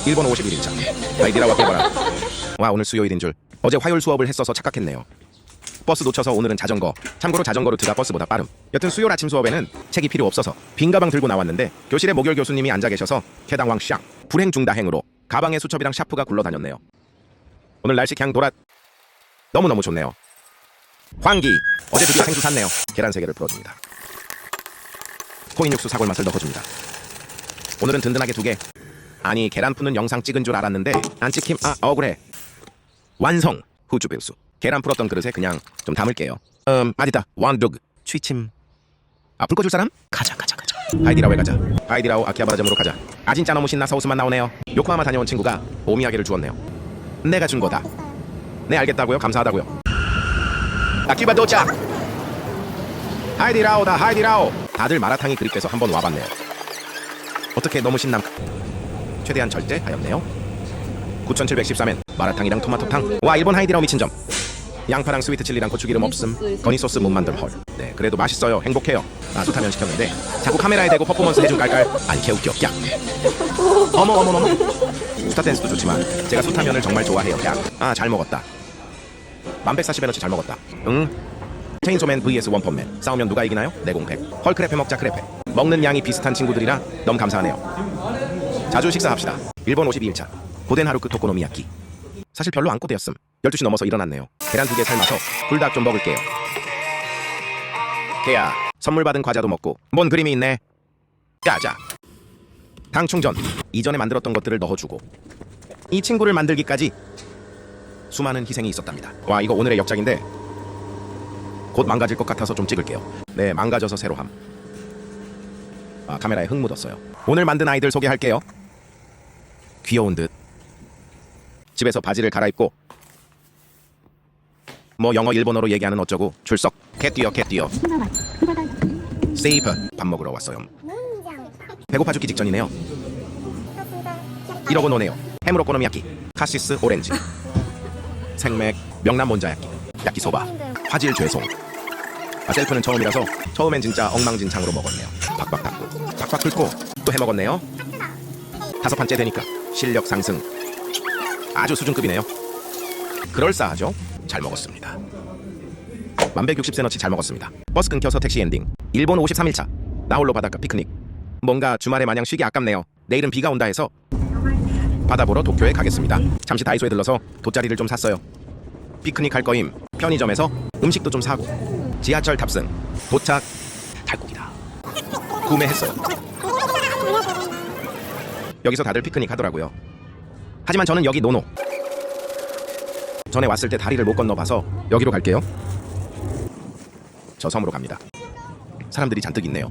일본 51일차. 아이디라와 개발한. 와, 오늘 수요일인 줄. 어제 화요일 수업을 했어서 착각했네요. 버스 놓쳐서 오늘은 자전거. 참고로 자전거 루트가 버스보다 빠름. 여튼 수요일 아침 수업에는 책이 필요 없어서 빈 가방 들고 나왔는데 교실에 목요일 교수님이 앉아 계셔서 캐당왕 샹 불행 중 다행으로 가방에 수첩이랑 샤프가 굴러다녔네요. 오늘 날씨 그냥 너무너무 좋네요. 황기. 어제 드디어 생수 샀네요. 계란 3개를 풀어줍니다. 코인 육수 사골 맛을 넣어줍니다. 오늘은 든든하게 2개. 아니, 계란 푸는 영상 찍은 줄 알았는데 안 찍힘. 억울해. 완성. 후추 배우수. 계란 풀었던 그릇에 그냥 좀 담을게요. 아니다. 완둑. 취침. 불 꺼줄 사람? 가자. 하이디라오에 가자. 하이디라오 아키하바라점으로 가자. 진짜 너무 신나 서우스만 나오네요. 요코하마 다녀온 친구가 오미야게를 주었네요. 내가 준 거다. 네, 알겠다고요? 감사하다고요. 아키바 도착. 하이디라오다. 하이디라오. 다들 마라탕이 그립돼서 한번 와봤네요. 어떻게 너무 신남. 최대한 절제하였네요. 9713엔 마라탕이랑 토마토탕. 와, 일본 하이디라오 미친 점. 양파랑 스위트 칠리랑 고추기름 없음. 건이 소스 못 만들 헐. 네, 그래도 맛있어요. 행복해요. 숯하면 시켰는데 자꾸 카메라에 대고 퍼포먼스 해준 깔깔. 안 개웃겨. 야. 어머. 스타 댄스도 좋지만 제가 숯하면을 정말 좋아해요. 야. 잘 먹었다. 1140에너치 잘 먹었다. 체인소맨 vs 원펀맨. 싸우면 누가 이기나요? 내공팩. 헐 크레페 먹자 크레페. 먹는 양이 비슷한 친구들이라 너무 감사하네요. 자주 식사합시다. 일본 52일차. 고된 하루 끝 오코노미야키. 사실 별로 안 꼬대였음. 12시 넘어서 일어났네요. 계란 2개 삶아서 불닭 좀 먹을게요. 개야, 선물 받은 과자도 먹고 뭔 그림이 있네. 짜자. 당 충전. 이전에 만들었던 것들을 넣어주고 이 친구를 만들기까지 수많은 희생이 있었답니다. 와, 이거 오늘의 역작인데 곧 망가질 것 같아서 좀 찍을게요. 네, 망가져서 새로 함. 카메라에 흙 묻었어요. 오늘 만든 아이들 소개할게요. 귀여운 듯. 집에서 바지를 갈아입고 뭐 영어 일본어로 얘기하는 어쩌고 출석. 개 뛰어 세이프. 밥 먹으러 왔어요. 배고파 죽기 직전이네요. 이러고 노네요. 해물 오코노미야키, 카시스 오렌지, 생맥, 명란 몬자야끼, 야끼소바, 화질 죄송. 셀프는 처음이라서 처음엔 진짜 엉망진창으로 먹었네요. 박박 닫고 박박 긁고 또 해먹었네요. 5판째 되니까 실력 상승. 아주 수준급이네요. 그럴싸하죠? 잘 먹었습니다. 1160세너치 잘 먹었습니다. 버스 끊겨서 택시 엔딩. 일본 53일차. 나홀로 바닷가 피크닉. 뭔가 주말에 마냥 쉬기 아깝네요. 내일은 비가 온다 해서 바다 보러 도쿄에 가겠습니다. 잠시 다이소에 들러서 돗자리를 좀 샀어요. 피크닉 할 거임. 편의점에서 음식도 좀 사고. 지하철 탑승. 도착. 달고기다. 구매했어요. 여기서 다들 피크닉 하더라고요. 하지만 저는 여기 노노. 전에 왔을 때 다리를 못 건너봐서 여기로 갈게요. 저 섬으로 갑니다. 사람들이 잔뜩 있네요.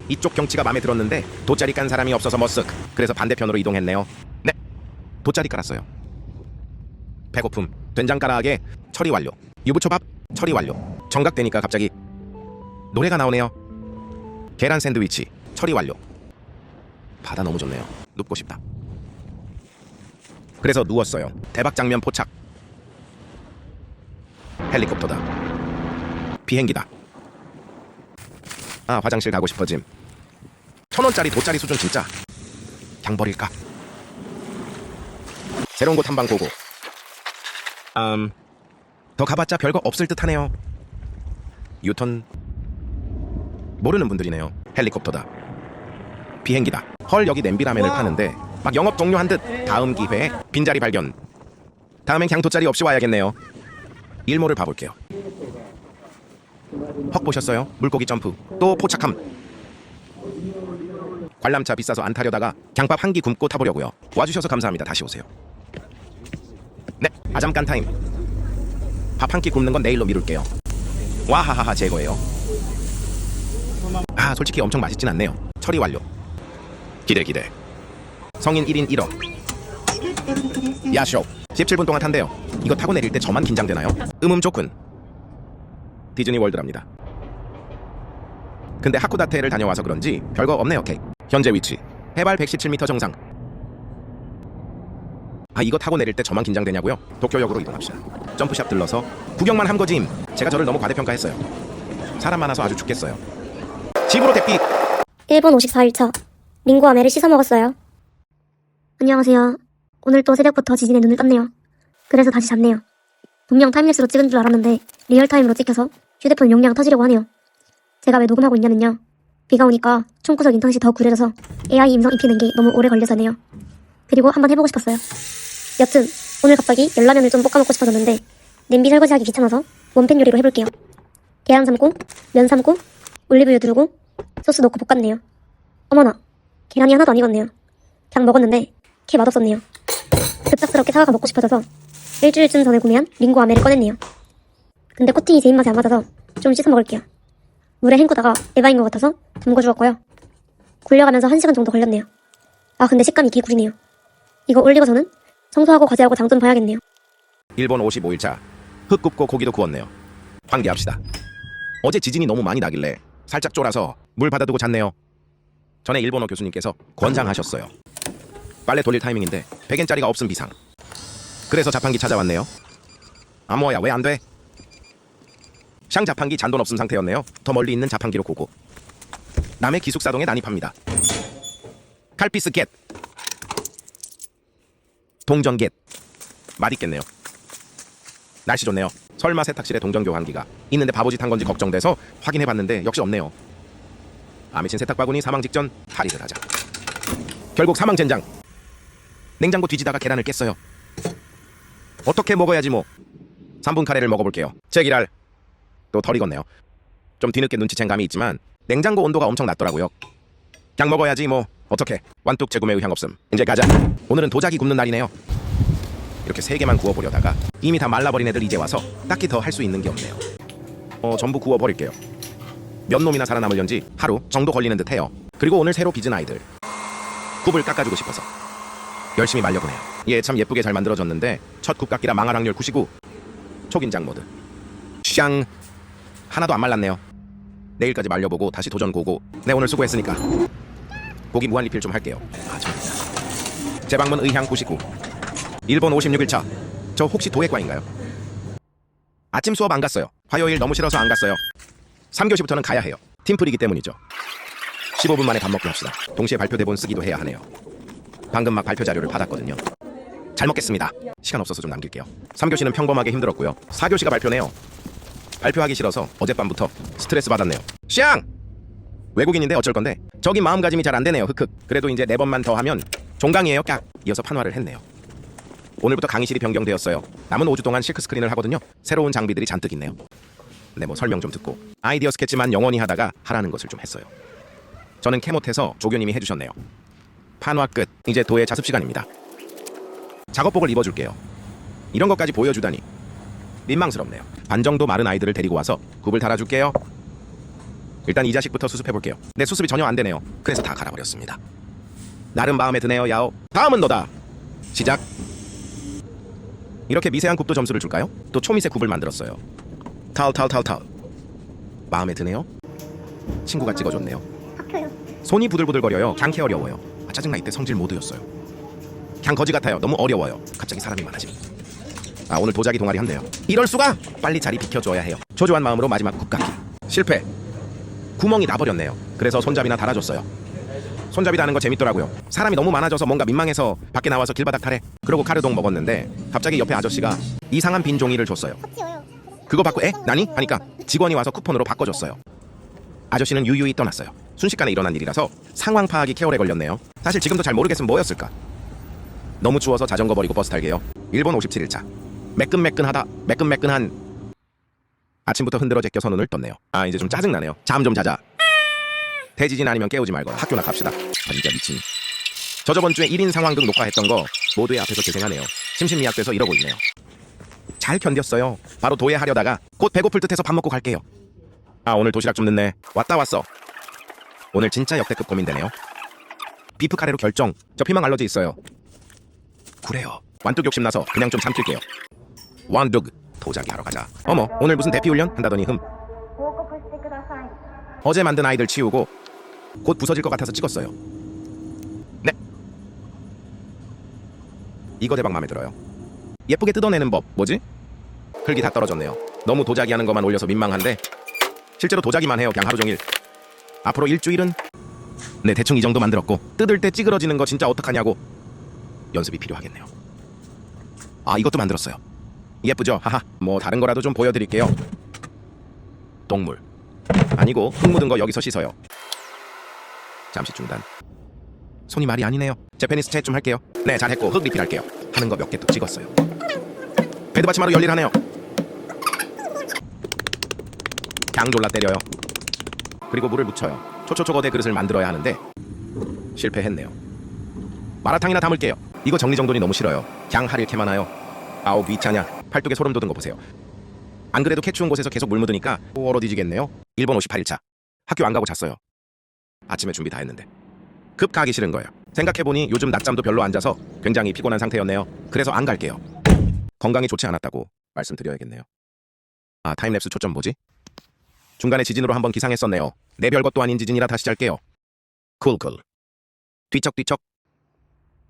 이쪽 경치가 마음에 들었는데 돗자리 깐 사람이 없어서 머쓱. 그래서 반대편으로 이동했네요. 네, 돗자리 깔았어요. 배고픔. 된장가라하게 처리 완료. 유부초밥 처리 완료. 정각되니까 갑자기 노래가 나오네요. 계란 샌드위치 처리 완료. 바다 너무 좋네요. 눕고 싶다. 그래서 누웠어요. 대박 장면 포착. 헬리콥터다. 비행기다. 화장실 가고 싶어짐. 1000원짜리 돗자리 수준 진짜. 양 버릴까? 새로운 곳 한방 보고. 더 가봤자 별거 없을 듯하네요. 유턴. 모르는 분들이네요. 헬리콥터다. 비행기다. 헐, 여기 냄비라면을 파는데 막 영업 종료한 듯. 다음 기회에 빈자리 발견. 다음엔 그냥 돗자리 없이 와야겠네요. 일몰을 봐볼게요. 헉, 보셨어요? 물고기 점프. 또 포착함. 관람차 비싸서 안 타려다가 그냥밥 한 끼 굶고 타보려고요. 와주셔서 감사합니다. 다시 오세요. 네, 아잠깐 타임. 밥 한 끼 굶는 건 내일로 미룰게요. 와하하하, 제거예요. 솔직히 엄청 맛있진 않네요. 처리 완료. 기대. 성인 1인 1억. 야쇼. 17분 동안 탄대요. 이거 타고 내릴 때 저만 긴장되나요? 좋군. 디즈니 월드랍니다. 근데 하쿠다테를 다녀와서 그런지 별거 없네요. 케이크. 현재 위치. 해발 117m 정상. 이거 타고 내릴 때 저만 긴장되냐고요? 도쿄역으로 이동합시다. 점프샵 들러서 구경만 한 거짐. 제가 저를 너무 과대평가했어요. 사람 많아서 아주 죽겠어요. 집으로 대피. 일본 54일차. 링고 아메를 씻어 먹었어요. 안녕하세요. 오늘 또 새벽부터 지진에 눈을 떴네요. 그래서 다시 잤네요. 분명 타임랩스로 찍은 줄 알았는데 리얼타임으로 찍혀서 휴대폰 용량 터지려고 하네요. 제가 왜 녹음하고 있냐면요. 비가 오니까 총구석 인터넷이 더 구려져서 AI 음성 입히는 게 너무 오래 걸려서네요. 그리고 한번 해보고 싶었어요. 여튼 오늘 갑자기 열라면을 좀 볶아 먹고 싶어졌는데 냄비 설거지하기 귀찮아서 원팬 요리로 해볼게요. 계란 삶고, 면 삶고, 올리브유 두르고, 소스 넣고 볶았네요. 어머나, 계란이 하나도 안 익었네요. 그냥 먹었는데 개 맛없었네요. 급작스럽게 사과가 먹고 싶어져서 일주일쯤 전에 구매한 링고 아메를 꺼냈네요. 근데 코팅이 제 입맛에 안 맞아서 좀 씻어 먹을게요. 물에 헹구다가 에바인 것 같아서 담궈 주었고요. 굴려가면서 1시간 정도 걸렸네요. 아 근데 식감이 개구리네요. 이거 올리고서는 청소하고 과제하고 장 좀 봐야겠네요. 일본 55일차 흙 굽고 고기도 구웠네요. 환기합시다. 어제 지진이 너무 많이 나길래 살짝 쫄아서 물 받아두고 잤네요. 전에 일본어 교수님께서 권장하셨어요. 빨래 돌릴 타이밍인데 100엔짜리가 없음 비상. 그래서 자판기 찾아왔네요. 아 뭐야 왜 안 돼? 샹 자판기 잔돈 없음 상태였네요. 더 멀리 있는 자판기로 고고. 남해 기숙사동에 난입합니다. 칼피스 겟. 동전 겟. 맛있겠네요. 날씨 좋네요. 설마 세탁실에 동전 교환기가 있는데 바보짓 한 건지 걱정돼서 확인해봤는데 역시 없네요. 아 미친 세탁 바구니 사망 직전 탈의를 하자. 결국 사망 젠장. 냉장고 뒤지다가 계란을 깼어요. 어떻게 먹어야지 뭐. 3분 카레를 먹어볼게요. 제기랄. 또 덜 익었네요. 좀 뒤늦게 눈치챈 감이 있지만 냉장고 온도가 엄청 낮더라고요. 그냥 먹어야지 뭐. 어떻게. 완뚝 재구매 의향 없음. 이제 가자. 오늘은 도자기 굽는 날이네요. 이렇게 3개만 구워보려다가 이미 다 말라버린 애들 이제 와서 딱히 더 할 수 있는 게 없네요. 전부 구워버릴게요. 몇 놈이나 살아남을련지 하루 정도 걸리는 듯해요. 그리고 오늘 새로 빚은 아이들 굽을 깎아주고 싶어서 열심히 말려보네요. 얘 참 예쁘게 잘 만들어졌는데 첫 굽깎이라 망할 확률 99. 초긴장 모드. 샹. 하나도 안 말랐네요. 내일까지 말려보고 다시 도전 고고. 네 오늘 수고했으니까 고기 무한 리필 좀 할게요. 아 좋습니다. 제 방문 의향 99. 일본 56일차. 저 혹시 도예과인가요? 아침 수업 안 갔어요. 화요일 너무 싫어서 안 갔어요. 3교시부터는 가야 해요. 팀플이기 때문이죠. 15분 만에 밥 먹기 합시다. 동시에 발표 대본 쓰기도 해야 하네요. 방금 막 발표 자료를 받았거든요. 잘 먹겠습니다. 시간 없어서 좀 남길게요. 3교시는 평범하게 힘들었고요. 4교시가 발표네요. 발표하기 싫어서 어젯밤부터 스트레스 받았네요. 샹! 외국인인데 어쩔 건데 저기 마음가짐이 잘 안 되네요. 흑흑. 그래도 이제 4번만 더 하면 종강이에요. 깍. 이어서 판화를 했네요. 오늘부터 강의실이 변경되었어요. 남은 5주 동안 실크 스크린을 하거든요. 새로운 장비들이 잔뜩 있네요. 네, 뭐 설명 좀 듣고 아이디어 스케치만 영원히 하다가 하라는 것을 좀 했어요. 저는 캐못해서 조교님이 해주셨네요. 판화 끝. 이제 도예 자습 시간입니다. 작업복을 입어줄게요. 이런 것까지 보여주다니 민망스럽네요. 반 정도 마른 아이들을 데리고 와서 굽을 달아줄게요. 일단 이 자식부터 수습해볼게요. 네, 수습이 전혀 안 되네요. 그래서 다 갈아버렸습니다. 나름 마음에 드네요. 야오. 다음은 너다. 시작. 이렇게 미세한 굽도 점수를 줄까요? 또 초미세 굽을 만들었어요. 타올. 마음에 드네요. 친구가 찍어줬네요. 손이 부들부들거려요. 그냥 어려워요. 아, 짜증나. 이때 성질 모드였어요. 그냥 거지 같아요. 너무 어려워요. 갑자기 사람이 많아지니. 아 오늘 도자기 동아리 한대요. 이럴 수가! 빨리 자리 비켜줘야 해요. 초조한 마음으로 마지막 굽깎기. 실패. 구멍이 나버렸네요. 그래서 손잡이나 달아줬어요. 손잡이 다는 거 재밌더라고요. 사람이 너무 많아져서 뭔가 민망해서 밖에 나와서 길바닥 타래. 그러고 카르동 먹었는데 갑자기 옆에 아저씨가 이상한 빈 종이를 줬어요. 그거 받고 나니? 하니까 직원이 와서 쿠폰으로 바꿔줬어요. 아저씨는 유유히 떠났어요. 순식간에 일어난 일이라서 상황 파악이 개월에 걸렸네요. 사실 지금도 잘 모르겠으면 뭐였을까. 너무 추워서 자전거 버리고 버스 탈게요. 일본 57일차. 매끈한 아침부터 흔들어 제껴서 눈을 떴네요. 아 이제 좀 짜증나네요. 잠 좀 자자. 대지진 아니면 깨우지 말고 학교나 갑시다. 아 진짜 미친. 저 저번 주에 1인 상황극 녹화했던 거 모두의 앞에서 재생하네요. 심신미약돼서 이러고 있네요. 잘 견뎠어요. 바로 도예하려다가 곧 배고플 듯해서 밥 먹고 갈게요. 아 오늘 도시락 좀 늦네. 왔어. 오늘 진짜 역대급 고민되네요. 비프 카레로 결정. 저 피망 알러지 있어요. 그래요. 완뚝 욕심나서 그냥 좀 삼킬게요. 완뚝. 도자기 하러 가자. 어머 오늘 무슨 대피훈련 한다더니 어제 만든 아이들 치우고 곧 부서질 것 같아서 찍었어요. 네. 이거 대박 마음에 들어요. 예쁘게 뜯어내는 법 뭐지? 흙이 다 떨어졌네요. 너무 도자기 하는 것만 올려서 민망한데 실제로 도자기만 해요. 그냥 하루 종일. 앞으로 일주일은 네 대충 이 정도 만들었고 뜯을 때 찌그러지는 거 진짜 어떡하냐고. 연습이 필요하겠네요. 아, 이것도 만들었어요. 예쁘죠? 하하. 뭐 다른 거라도 좀 보여드릴게요. 동물. 아니고 흙 묻은 거 여기서 씻어요. 잠시 중단. 손이 말이 아니네요. 제페니스 채 좀 할게요. 네, 잘했고 흙 리필할게요. 하는 거 몇 개 또 찍었어요. 베드 받침하러 열일하네요. 강 졸라 때려요. 그리고 물을 묻혀요. 초초초거대 그릇을 만들어야 하는데 실패했네요. 마라탕이나 담을게요. 이거 정리정돈이 너무 싫어요. 강 하릴 캐 많아요. 아우 귀찮냐. 팔뚝에 소름 돋은 거 보세요. 안 그래도 캐 추운 곳에서 계속 물 묻으니까 얼어 뒤지겠네요. 일본 58일차. 학교 안 가고 잤어요. 아침에 준비 다 했는데 급 가기 싫은 거예요. 생각해보니 요즘 낮잠도 별로 안 자서 굉장히 피곤한 상태였네요. 그래서 안 갈게요. 건강이 좋지 않았다고 말씀드려야겠네요. 아, 타임랩스 초점 뭐지? 중간에 지진으로 한번 기상했었네요. 내 별것도 아닌 지진이라 다시 잘게요. 쿨쿨. 뒤척뒤척.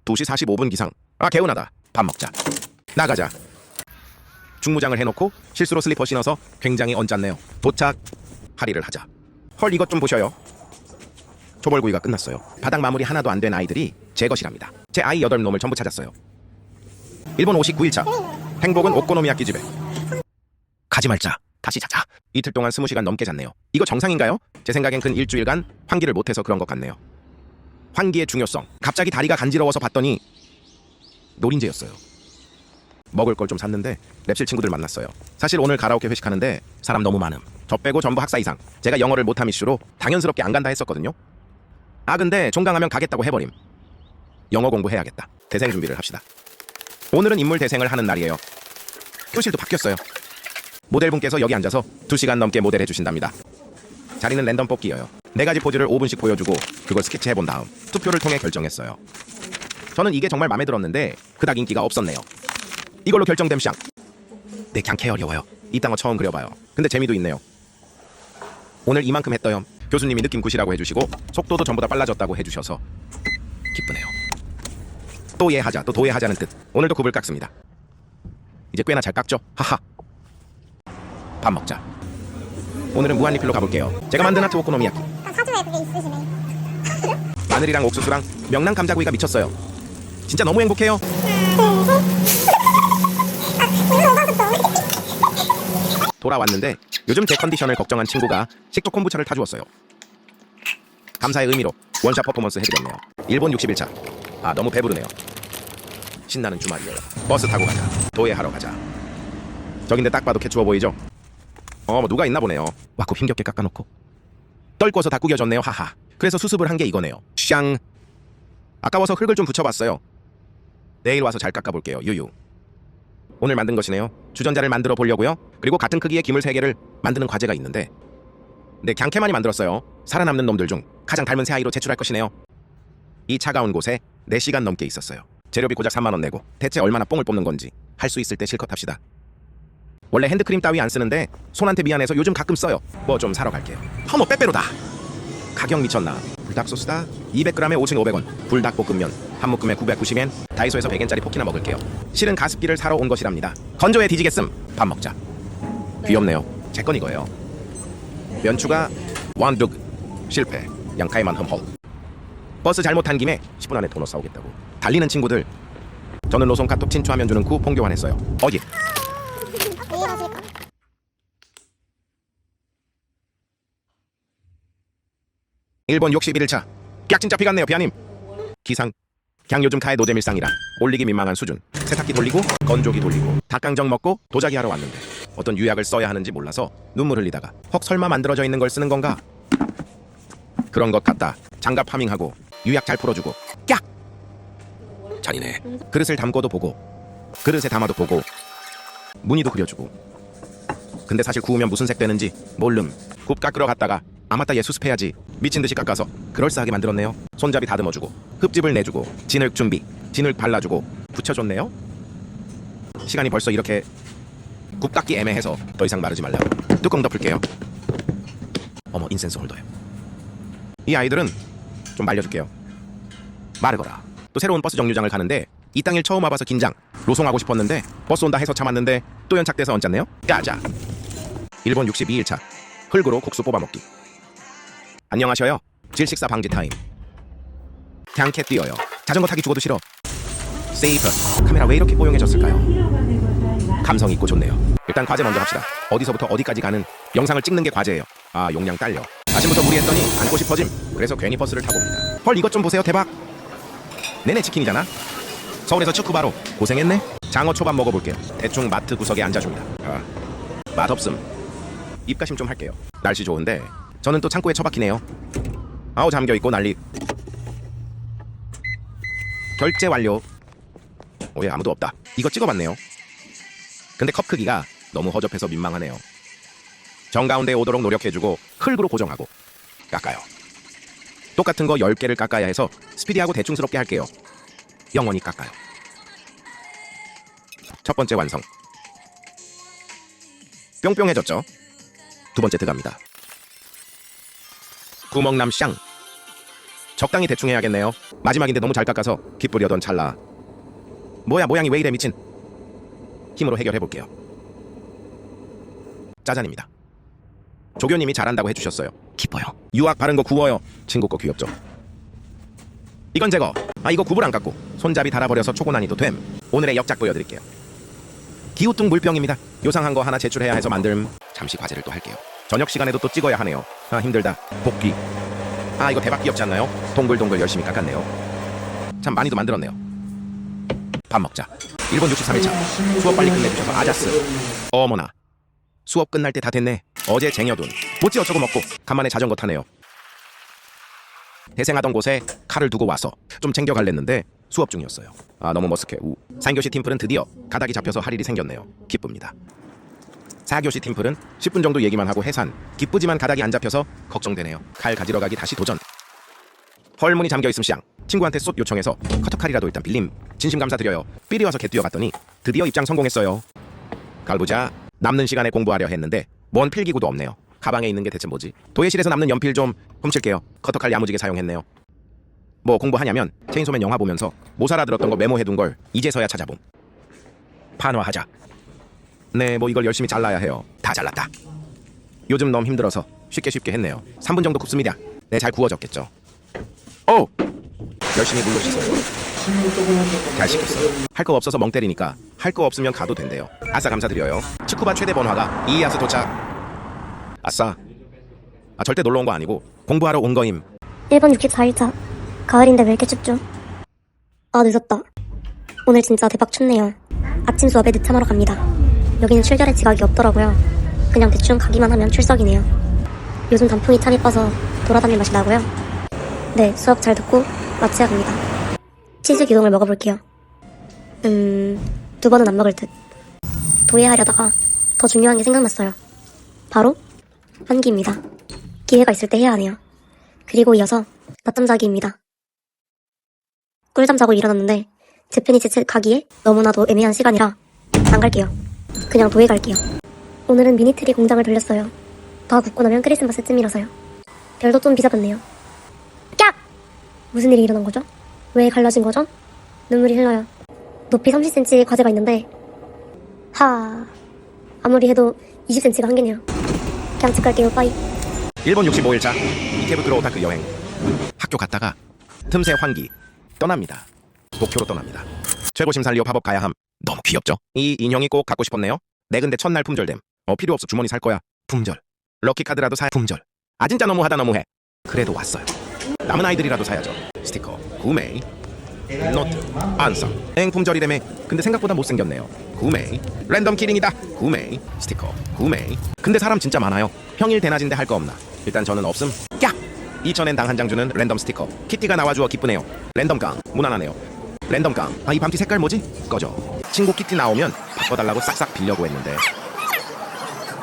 2시 45분 기상. 아, 개운하다. 밥 먹자. 나가자. 중무장을 해놓고 실수로 슬리퍼 신어서 굉장히 언짢네요. 도착. 할일을 하자. 헐, 이것 좀 보셔요. 초벌구이가 끝났어요. 바닥 마무리 하나도 안 된 아이들이 제 것이랍니다. 제 아이 8놈을 전부 찾았어요. 일본 59일차. 행복은 오코노미야끼 집에. 가지 말자. 다시 자자. 이틀 동안 20시간 넘게 잤네요. 이거 정상인가요? 제 생각엔 근 일주일간 환기를 못해서 그런 것 같네요. 환기의 중요성. 갑자기 다리가 간지러워서 봤더니 노린재였어요. 먹을 걸 좀 샀는데 랩실 친구들 만났어요. 사실 오늘 가라오케 회식하는데 사람 너무 많음. 저 빼고 전부 학사 이상. 제가 영어를 못함 이슈로 당연스럽게 안 간다 했었거든요. 아, 근데 종강하면 가겠다고 해버림. 영어 공부해야겠다. 대생 준비를 합시다. 오늘은 인물 대생을 하는 날이에요. 교실도 바뀌었어요. 모델분께서 여기 앉아서 2시간 넘게 모델해 주신답니다. 자리는 랜덤 뽑기여요. 4가지 포즈를 5분씩 보여주고 그걸 스케치해본 다음 투표를 통해 결정했어요. 저는 이게 정말 마음에 들었는데 그닥 인기가 없었네요. 이걸로 결정됨 샹. 네, 그냥 개 어려워요. 이딴 거 처음 그려봐요. 근데 재미도 있네요. 오늘 이만큼 했더요. 교수님이 느낌 굿이라고 해주시고 속도도 전부 다 빨라졌다고 해주셔서 기쁘네요. 또 예하자, 또 도예하자는 뜻. 오늘도 굽을 깎습니다. 이제 꽤나 잘 깎죠? 하하. 밥 먹자. 오늘은 무한리필로 가볼게요. 제가 만든 하트 오코노미야키. 사주에 그게 있으시네. 마늘이랑 옥수수랑 명랑 감자구이가 미쳤어요. 진짜 너무 행복해요. 돌아왔는데 요즘 제 컨디션을 걱정한 친구가 식초 콤부차를 타주었어요. 감사의 의미로 원샷 퍼포먼스 해드렸네요. 일본 61차. 아, 너무 배부르네요. 신나는 주말이에요. 버스 타고 가자. 도예하러 가자. 저긴데 딱 봐도 개추워 보이죠? 뭐 누가 있나 보네요. 와꾸 힘겹게 깎아놓고 떨궈서 다 구겨졌네요. 하하. 그래서 수습을 한 게 이거네요. 샹. 아까워서 흙을 좀 붙여봤어요. 내일 와서 잘 깎아볼게요. 유유. 오늘 만든 것이네요. 주전자를 만들어 보려고요. 그리고 같은 크기의 기물 3개를 만드는 과제가 있는데 네, 그냥 캐 많이 만들었어요. 살아남는 놈들 중 가장 닮은 새 아이로 제출할 것이네요. 이 차가운 곳에 4시간 넘게 있었어요. 재료비 고작 3만 원 내고 대체 얼마나 뽕을 뽑는 건지 할 수 있을 때 실컷 합시다. 원래 핸드크림 따위 안 쓰는데 손한테 미안해서 요즘 가끔 써요. 뭐 좀 사러 갈게요. 허머 빼빼로다. 가격 미쳤나. 불닭소스다. 200g에 5,500원. 불닭볶음면 한 묶음에 990엔. 다이소에서 100엔짜리 포키나 먹을게요. 실은 가습기를 사러 온 것이랍니다. 건조해 뒤지겠음. 밥 먹자. 귀엽네요. 제 건 이거예요. 면추가 완둑. 실패. 양카이만 흠홀. 버스 잘못 탄 김에 10분 안에 도넛 사오겠다고. 달리는 친구들. 저는 노선 카톡 친추하면 주는 쿠폰 교환했어요. 어디? 왜 이러실까? 일본 61일차. 깍 진짜 피갔네요 비아님. 기상. 그냥 요즘 카의 노잼 일상이라 올리기 민망한 수준. 세탁기 돌리고 건조기 돌리고 닭강정 먹고 도자기 하러 왔는데 어떤 유약을 써야 하는지 몰라서 눈물 흘리다가 헉 설마 만들어져 있는 걸 쓰는 건가? 그런 것 같다. 장갑 파밍하고 유약 잘 풀어주고 깍! 잔이네. 그릇을 담고도 보고 그릇에 담아도 보고 무늬도 그려주고. 근데 사실 구우면 무슨 색 되는지 모름. 굽 깎으러 갔다가 아 맞다 얘 수습해야지 미친듯이 깎아서 그럴싸하게 만들었네요. 손잡이 다듬어주고 흡집을 내주고 진흙 준비 진흙 발라주고 붙여줬네요. 시간이 벌써 이렇게. 굽 깎기 애매해서 더 이상 마르지 말라고 뚜껑 덮을게요. 어머 인센스 홀더요. 이 아이들은 좀 말려줄게요. 마르거라. 또 새로운 버스 정류장을 가는데 이 땅일 처음 와봐서 긴장. 로송하고 싶었는데 버스 온다 해서 참았는데 또 연착돼서 얹었네요. 까자. 일본 62일차. 흙으로 국수 뽑아먹기. 안녕하셔요. 질식사 방지 타임. 그냥 캣 뛰어요. 자전거 타기 죽어도 싫어. 세이프. 카메라 왜 이렇게 뽀용해졌을까요? 감성 있고 좋네요. 일단 과제 먼저 합시다. 어디서부터 어디까지 가는 영상을 찍는 게 과제예요. 아, 용량 딸려. 아침부터 무리했더니 앉고 싶어짐. 그래서 괜히 버스를 타고 옵니다. 헐, 이것 좀 보세요. 대박. 내내 치킨이잖아. 서울에서 축구바로 고생했네. 장어 초밥 먹어볼게요. 대충 마트 구석에 앉아줍니다. 아, 맛없음. 입가심 좀 할게요. 날씨 좋은데 저는 또 창고에 처박히네요. 아우, 잠겨있고 난리. 결제 완료. 왜 아무도 없다. 이거 찍어봤네요. 근데 컵 크기가 너무 허접해서 민망하네요. 정가운데 오도록 노력해주고 흙으로 고정하고 깎아요. 똑같은 거 10개를 깎아야 해서 스피디하고 대충스럽게 할게요. 영원히 깎아요. 첫 번째 완성. 뿅뿅해졌죠? 두 번째 들어갑니다. 구멍남 샹. 적당히 대충 해야겠네요. 마지막인데 너무 잘 깎아서 기쁘려던 찰나. 뭐야, 모양이 왜 이래, 미친. 힘으로 해결해볼게요. 짜잔입니다. 조교님이 잘한다고 해주셨어요. 기뻐요. 유학 바른 거 구워요. 친구 거 귀엽죠. 이건 제거. 아, 이거 굽을 안 깎고 손잡이 달아버려서 초고난이도 됨. 오늘의 역작 보여드릴게요. 기우뚱 물병입니다. 요상한 거 하나 제출해야 해서 만듦. 잠시 과제를 또 할게요. 저녁 시간에도 또 찍어야 하네요. 아, 힘들다. 복귀. 아, 이거 대박 귀엽지 않나요? 동글동글 열심히 깎았네요. 참 많이도 만들었네요. 밥 먹자. 일본 63일차. 수업 빨리 끝내주셔서 아자스. 어머나. 수업 끝날 때 다 됐네. 어제 쟁여둔 뭐지 어쩌고 먹고 간만에 자전거 타네요. 대생하던 곳에 칼을 두고 와서 좀 챙겨갈랬는데 수업 중이었어요. 아, 너무 머쓱해. 3교시 팀플은 드디어 가닥이 잡혀서 할 일이 생겼네요. 기쁩니다. 4교시 팀플은 10분 정도 얘기만 하고 해산. 기쁘지만 가닥이 안 잡혀서 걱정되네요. 칼 가지러 가기 다시 도전. 헐문이 잠겨있음 쌍. 친구한테 쏟 요청해서 커터칼이라도 일단 빌림. 진심 감사드려요. 삘이 와서 개뛰어갔더니 드디어 입장 성공했어요. 갈보자. 남는 시간에 공부하려 했는데 뭔 필기구도 없네요. 가방에 있는 게 대체 뭐지? 도예실에서 남는 연필 좀 훔칠게요. 커터칼 야무지게 사용했네요. 뭐 공부하냐면 체인소맨 영화 보면서 못 알아들었던 거 메모해둔 걸 이제서야 찾아봄. 판화하자. 네, 뭐 이걸 열심히 잘라야 해요. 다 잘랐다. 요즘 너무 힘들어서 쉽게 했네요. 3분 정도 굽습니다. 네, 잘 구워졌겠죠. 오! 열심히 물로 씻어요. 잘 씻겼어요. 할 거 없어서 멍 때리니까 할 거 없으면 가도 된대요. 아싸, 감사드려요. 치쿠바 최대 번화가 이에야스 도착. 아싸. 아, 절대 놀러 온 거 아니고 공부하러 온 거임. 1번 64일차. 가을인데 왜 이렇게 춥죠? 아, 늦었다. 오늘 진짜 대박 춥네요. 아침 수업에 늦참하러 갑니다. 여기는 출결에 지각이 없더라고요. 그냥 대충 가기만 하면 출석이네요. 요즘 단풍이 참 예뻐서 돌아다닐 맛이 나고요. 네, 수업 잘 듣고 마치야 갑니다. 치즈 기동을 먹어볼게요. 2번은 안 먹을 듯. 도예하려다가 더 중요한 게 생각났어요. 바로 환기입니다. 기회가 있을 때 해야 하네요. 그리고 이어서 낮잠 자기입니다. 꿀잠 자고 일어났는데 제 편이 제 책 가기에 너무나도 애매한 시간이라 안 갈게요. 그냥 도예 갈게요. 오늘은 미니트리 공장을 돌렸어요. 다 굽고 나면 크리스마스쯤이라서요. 별도 좀 비잡았네요. 깍! 무슨 일이 일어난 거죠? 왜 갈라진 거죠? 눈물이 흘러요. 높이 30cm 과제가 있는데 아무리 해도 20cm가 한계네요. 그냥 집 갈게요. 빠이. 일본 65일차 이케부쿠로 오타쿠 여행. 학교 갔다가 틈새 환기 떠납니다. 도쿄로 떠납니다. 최고심 살리오 팝업 가야 함. 너무 귀엽죠? 이 인형이 꼭 갖고 싶었네요. 네, 근데 첫날 품절됨. 필요 없어. 주머니 살 거야. 품절. 럭키카드라도 사. 품절. 아, 진짜 너무하다. 너무해. 그래도 왔어요. 남은 아이들이라도 사야죠. 스티커 구매. 노트 안성 행품절이라며. 근데 생각보다 못생겼네요. 구매. 랜덤 키링이다. 구매. 스티커 구매. 근데 사람 진짜 많아요. 평일 대낮인데 할 거 없나. 일단 저는 없음. 깍! 2,000엔 당 한 장 주는 랜덤 스티커. 키티가 나와주어 기쁘네요. 랜덤깡 무난하네요. 랜덤깡. 아, 이 밤티 색깔 뭐지? 꺼져. 친구 키티 나오면 바꿔달라고 싹싹 빌려고 했는데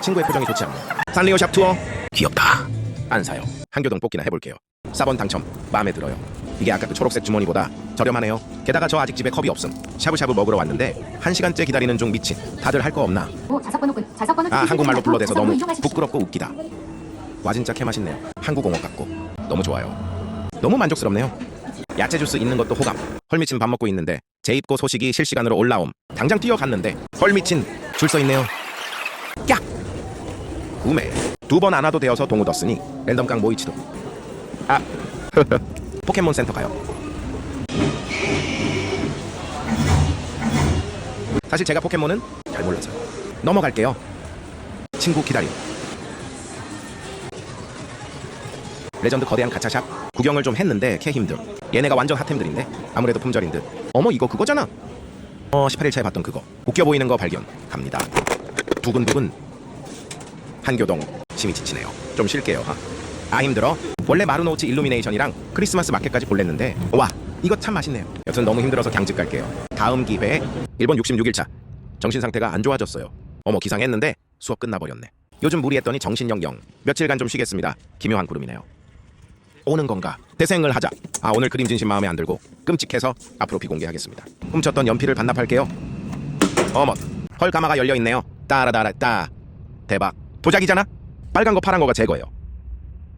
친구의 표정이 좋지 않네. 산리오샵 투어. 귀엽다. 안 사요. 한교동 뽑기나 해볼게요. 4번 당첨. 마음에 들어요. 이게 아까 그 초록색 주머니보다 저렴하네요. 게다가 저 아직 집에 컵이 없음. 샤브샤브 먹으러 왔는데 1시간째 기다리는 중. 미친. 다들 할 거 없나? 아, 한국말로 불러대서 너무 부끄럽고 웃기다. 와, 진짜 개맛있네요. 한국어업 같고 너무 좋아요. 너무 만족스럽네요. 야채 주스 있는 것도 호감. 헐미친 밥 먹고 있는데 재입고 소식이 실시간으로 올라옴. 당장 뛰어갔는데 헐미친 줄 서 있네요. 깍! 구매. 2번 안 와도 되어서 동우 뒀으니 랜덤깡 모이치도. 아, 포켓몬 센터 가요. 사실 제가 포켓몬은 잘 몰라서요. 넘어갈게요. 친구 기다림. 레전드 거대한 가차샵 구경을 좀 했는데 캐 힘들. 얘네가 완전 핫템들인데 아무래도 품절인 듯. 어머 이거 그거잖아. 18일차에 봤던 그거. 웃겨 보이는 거 발견. 갑니다. 두근두근. 한교동. 심이 지치네요. 좀 쉴게요. 아 힘들어. 원래 마루노우츠 일루미네이션이랑 크리스마스 마켓까지 볼랬는데 와 이거 참 맛있네요. 여튼 너무 힘들어서 경직 갈게요. 다음 기회에 일본 66일차. 정신 상태가 안 좋아졌어요. 어머 기상했는데 수업 끝나버렸네. 요즘 무리했더니 정신력 0. 며칠간 좀 쉬겠습니다. 기묘한 구름이네요. 오는 건가? 대생을 하자. 아 오늘 그림 진심 마음에 안 들고 끔찍해서 앞으로 비공개하겠습니다. 훔쳤던 연필을 반납할게요. 어머 헐 가마가 열려있네요. 따라따라따. 대박. 도자기잖아? 빨간 거 파란 거가 제거예요.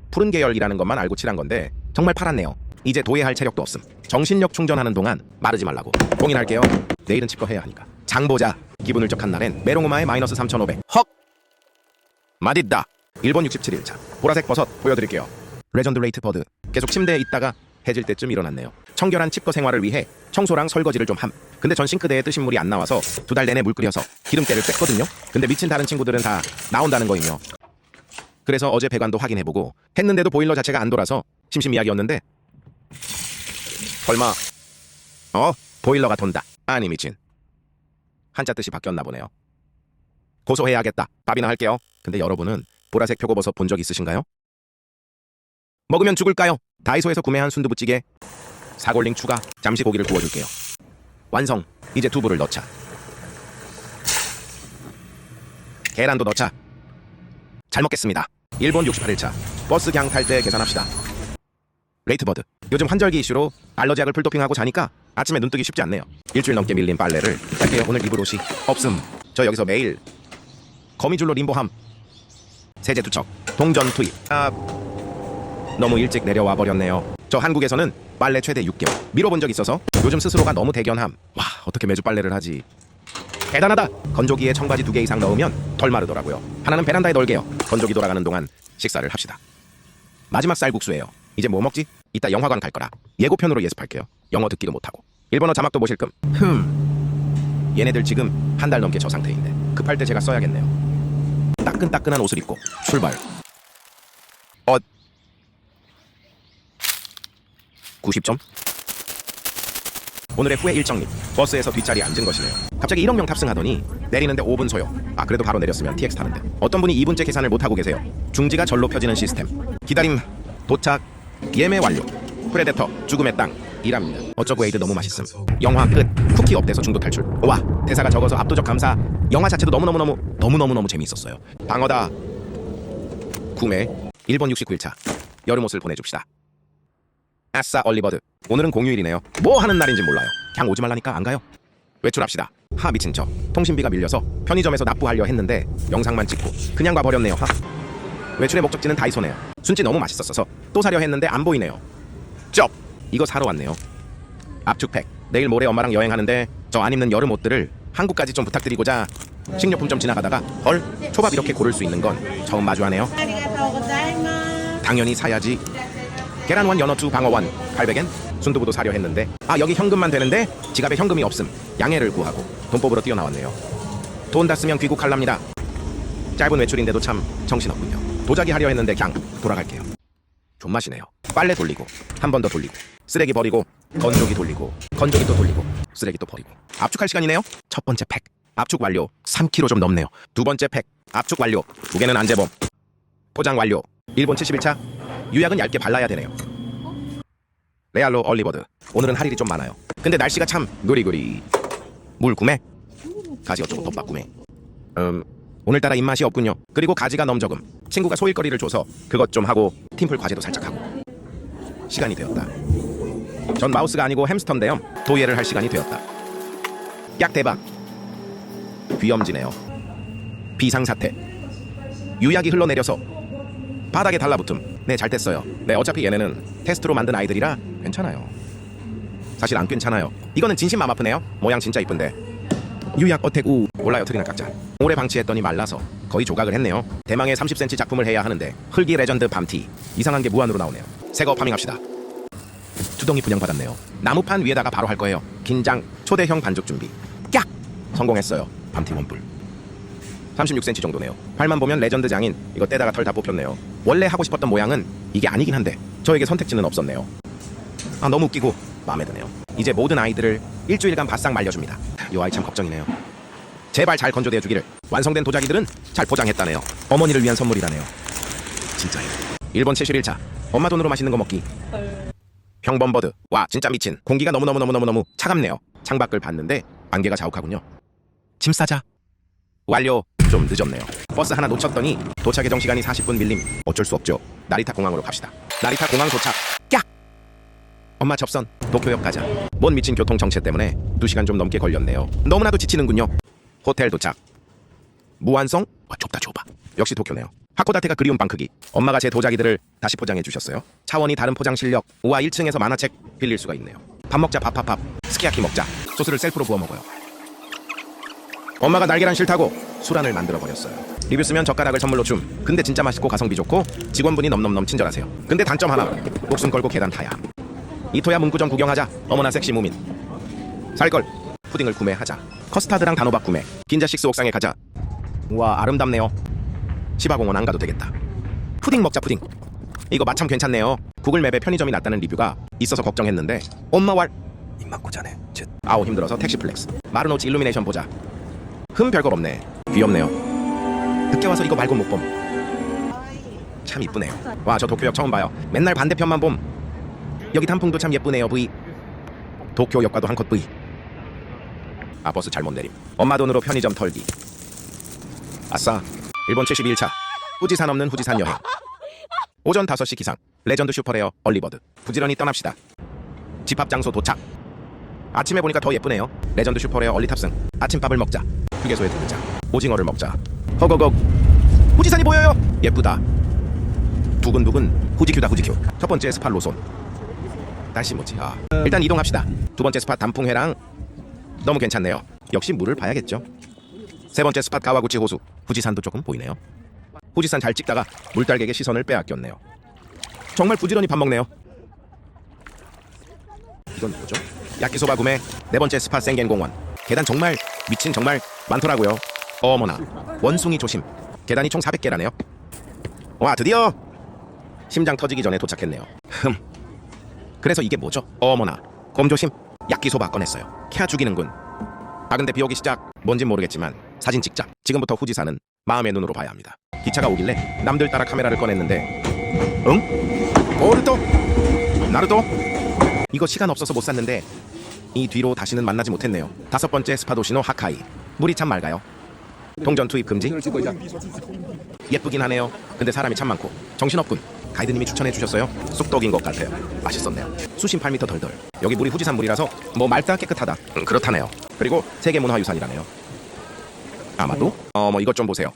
푸른 계열이라는 것만 알고 칠한 건데 정말 팔았네요. 이제 도예할 체력도 없음. 정신력 충전하는 동안 마르지 말라고. 봉인할게요. 내일은 집거해야 하니까. 장보자. 기분 울적한 날엔 메롱우마의 마이너스 3,500. 헉! 맛있다. 일본 67일차. 보라색 버섯 보여드릴게요. 레전드 레이트 버드. 계속 침대에 있다가 해질 때쯤 일어났네요. 청결한 칩거 생활을 위해 청소랑 설거지를 좀 함. 근데 전 싱크대에 뜨신 물이 안 나와서 2달 내내 물 끓여서 기름때를 뺐거든요. 근데 미친 다른 친구들은 다 나온다는 거임요. 그래서 어제 배관도 확인해보고 했는데도 보일러 자체가 안 돌아서 심심이야기였는데 설마 보일러가 돈다. 아니 미친. 한자 뜻이 바뀌었나 보네요. 고소해야겠다. 밥이나 할게요. 근데 여러분은 보라색 표고버섯 본 적 있으신가요? 먹으면 죽을까요? 다이소에서 구매한 순두부찌개. 사골링 추가. 잠시 고기를 구워줄게요. 완성. 이제 두부를 넣자. 계란도 넣자. 잘 먹겠습니다. 일본 68일차. 버스 갱 탈 때 계산합시다. 레이트버드. 요즘 환절기 이슈로 알러지약을 풀도핑하고 자니까 아침에 눈뜨기 쉽지 않네요. 일주일 넘게 밀린 빨래를 할게요. 오늘 입을 옷이 없음. 저 여기서 매일 거미줄로 림보함. 세제 투척. 동전 투입. 너무 일찍 내려와 버렸네요. 저 한국에서는 빨래 최대 6개월 미뤄본 적 있어서 요즘 스스로가 너무 대견함. 와 어떻게 매주 빨래를 하지. 대단하다. 건조기에 청바지 2개 이상 넣으면 덜 마르더라고요. 하나는 베란다에 널게요. 건조기 돌아가는 동안 식사를 합시다. 마지막 쌀국수예요. 이제 뭐 먹지? 이따 영화관 갈 거라 예고편으로 예습할게요. 영어 듣기도 못하고 일본어 자막도 보실 끔. 얘네들 지금 한 달 넘게 저 상태인데 급할 때 제가 써야겠네요. 따끈따끈한 옷을 입고 출발. 90점? 오늘의 후회 일정님. 버스에서 뒷자리에 앉은 것이네요. 갑자기 1억 명 탑승하더니 내리는데 5분 소요. 그래도 바로 내렸으면 TX 타는데 어떤 분이 2분째 계산을 못하고 계세요. 중지가 절로 펴지는 시스템. 기다림. 도착. 예매 완료. 프레데터. 죽음의 땅. 이랍니다. 어쩌고 에이드 너무 맛있음. 영화 끝. 쿠키 업돼서 중도 탈출. 와 대사가 적어서 압도적 감사. 영화 자체도 너무너무 재미있었어요. 방어다. 구매. 일본 69일차. 여름 옷을 보내줍시다. 아싸 얼리버드. 오늘은 공휴일이네요. 뭐 하는 날인지 몰라요. 그냥 오지 말라니까 안 가요. 외출합시다. 하 미친 척. 통신비가 밀려서 편의점에서 납부하려 했는데 영상만 찍고 그냥 봐버렸네요. 외출의 목적지는 다이소네요. 순찌 너무 맛있었어서 또 사려 했는데 안 보이네요. 쩝. 이거 사러 왔네요. 압축팩. 내일 모레 엄마랑 여행하는데 저 안 입는 여름 옷들을 한국까지 좀 부탁드리고자 식료품점 지나가다가 헐 초밥 이렇게 고를 수 있는 건 처음 마주하네요. 당연히 사야지. 계란원 연어투 방어원 800엔. 순두부도 사려 했는데 여기 현금만 되는데 지갑에 현금이 없음. 양해를 구하고 돈 뽑으러 뛰어나왔네요. 돈 다 쓰면 귀국할랍니다. 짧은 외출인데도 참 정신없군요. 도자기 하려 했는데 그냥 돌아갈게요. 존맛이네요. 빨래 돌리고 한 번 더 돌리고 쓰레기 버리고 건조기 돌리고 건조기 또 돌리고 쓰레기 또 버리고. 압축할 시간이네요. 첫 번째 팩 압축 완료. 3kg 좀 넘네요. 두 번째 팩 압축 완료. 무게는 안 재범. 포장 완료. 일본 71차. 유약은 얇게 발라야 되네요. 레알로 얼리버드. 오늘은 할 일이 좀 많아요. 근데 날씨가 참 누리구리. 물 구매. 가지 어쩌고 덮밥 구매. 오늘따라 입맛이 없군요. 그리고 가지가 넘적음. 친구가 소일거리를 줘서 그것 좀 하고 팀플 과제도 살짝 하고. 시간이 되었다. 전 마우스가 아니고 햄스터인데요. 도예를 할 시간이 되었다. 약 대박. 위험지네요. 비상사태. 유약이 흘러내려서 바닥에 달라붙음. 네, 잘 됐어요. 네, 어차피 얘네는 테스트로 만든 아이들이라 괜찮아요. 사실 안 괜찮아요. 이거는 진심 맘 아프네요. 모양 진짜 이쁜데. 유약 어택 우. 몰라요 트리나 깍자. 오래 방치했더니 말라서 거의 조각을 했네요. 대망의 30cm 작품을 해야 하는데 흙이 레전드 밤티. 이상한 게 무한으로 나오네요. 새거 파밍합시다. 두덩이 분양받았네요. 나무판 위에다가 바로 할 거예요. 긴장. 초대형 반죽 준비. 깍! 성공했어요. 밤팀 원뿔 36cm 정도네요. 팔만 보면 레전드 장인. 이거 떼다가 털 다 뽑혔네요. 원래 하고 싶었던 모양은 이게 아니긴 한데 저에게 선택지는 없었네요. 아 너무 웃기고 마음에 드네요. 이제 모든 아이들을 일주일간 바싹 말려줍니다. 이 아이 참 걱정이네요. 제발 잘 건조되어 주기를. 완성된 도자기들은 잘 포장했다네요. 어머니를 위한 선물이라네요. 진짜예요. 일본 채실 1차 엄마 돈으로 맛있는 거 먹기. 평범버드. 와 진짜 미친. 공기가 너무너무 차갑네요. 창밖을 봤는데 안개가 자욱하군요. 짐 싸자. 완료. 좀 늦었네요. 버스 하나 놓쳤더니 도착 예정 시간이 40분 밀림. 어쩔 수 없죠. 나리타 공항으로 갑시다. 나리타 공항 도착. 깍! 엄마 접선. 도쿄역 가자. 뭔 미친 교통 정체 때문에 2시간 좀 넘게 걸렸네요. 너무나도 지치는군요. 호텔 도착. 무완성? 좁다 좁아. 역시 도쿄네요. 하코다테가 그리운 빵 크기. 엄마가 제 도자기들을 다시 포장해 주셨어요. 차원이 다른 포장 실력. 우와 1층에서 만화책 빌릴 수가 있네요. 밥 먹자 밥. 스키야키 먹자. 소스를 셀프로 부어 먹어요. 엄마가 날계란 싫다고 수란을 만들어 버렸어요. 리뷰 쓰면 젓가락을 선물로 줌. 근데 진짜 맛있고 가성비 좋고 직원분이 넘넘넘 친절하세요. 근데 단점 하나. 목숨 걸고 계단 타야. 이토야 문구점 구경하자. 어머나 섹시 무민. 살걸. 푸딩을 구매하자. 커스타드랑 단호박 구매. 긴자식스 옥상에 가자. 우와 아름답네요. 시바공원 안 가도 되겠다. 푸딩 먹자 푸딩. 이거 마참 괜찮네요. 구글맵에 편의점이 낫다는 리뷰가 있어서 걱정했는데 엄마 왈 입만 고자네. 아우 힘들어서 택시 플렉스. 마르노치 일루미네이션 보자. 별걸 없네. 귀엽네요. 늦게 와서 이거 말고 못 봄. 참 이쁘네요. 와 저 도쿄역 처음 봐요. 맨날 반대편만 봄. 여기 단풍도 참 예쁘네요. V. 도쿄역과도 한컷 V. 아 버스 잘못 내림. 엄마 돈으로 편의점 털기. 아싸. 일본 72일차. 후지산 없는 후지산 여행. 오전 5시 기상. 레전드 슈퍼레어 얼리버드. 부지런히 떠납시다. 집합 장소 도착. 아침에 보니까 더 예쁘네요. 레전드 슈퍼레어 얼리 탑승. 아침밥을 먹자. 휴게소에 들르자. 오징어를 먹자. 허거걱. 후지산이 보여요. 예쁘다. 두근두근. 후지큐다 후지큐. 첫 번째 스팟 로손. 날씨 뭐지? 일단 이동합시다. 두 번째 스팟 단풍회랑. 너무 괜찮네요. 역시 물을 봐야겠죠. 세 번째 스팟 가와구치 호수. 후지산도 조금 보이네요. 후지산 잘 찍다가 물달객의 시선을 빼앗겼네요. 정말 부지런히 밥 먹네요. 이건 뭐죠? 야끼소바 구매. 네 번째 스팟 생겐공원. 계단 정말 미친 정말 많더라고요. 어머나 원숭이 조심. 계단이 총 400개라네요. 와 드디어 심장 터지기 전에 도착했네요. 그래서 이게 뭐죠? 어머나 곰 조심. 야끼소바 꺼냈어요. 캬 죽이는군. 아 근데 비 오기 시작. 뭔진 모르겠지만 사진 찍자. 지금부터 후지산은 마음의 눈으로 봐야 합니다. 기차가 오길래 남들 따라 카메라를 꺼냈는데 응? 오르토? 나루토? 이거 시간 없어서 못 샀는데 이 뒤로 다시는 만나지 못했네요. 다섯 번째 스파도시노 하카이. 물이 참 맑아요. 동전 투입 금지. 예쁘긴 하네요. 근데 사람이 참 많고 정신없군. 가이드님이 추천해 주셨어요. 쑥떡인 것 같아요. 맛있었네요. 수심 8m 덜덜. 여기 물이 후지산 물이라서 뭐 맑다 깨끗하다. 그렇다네요. 그리고 세계 문화유산이라네요. 아마도 뭐 이것 좀 보세요.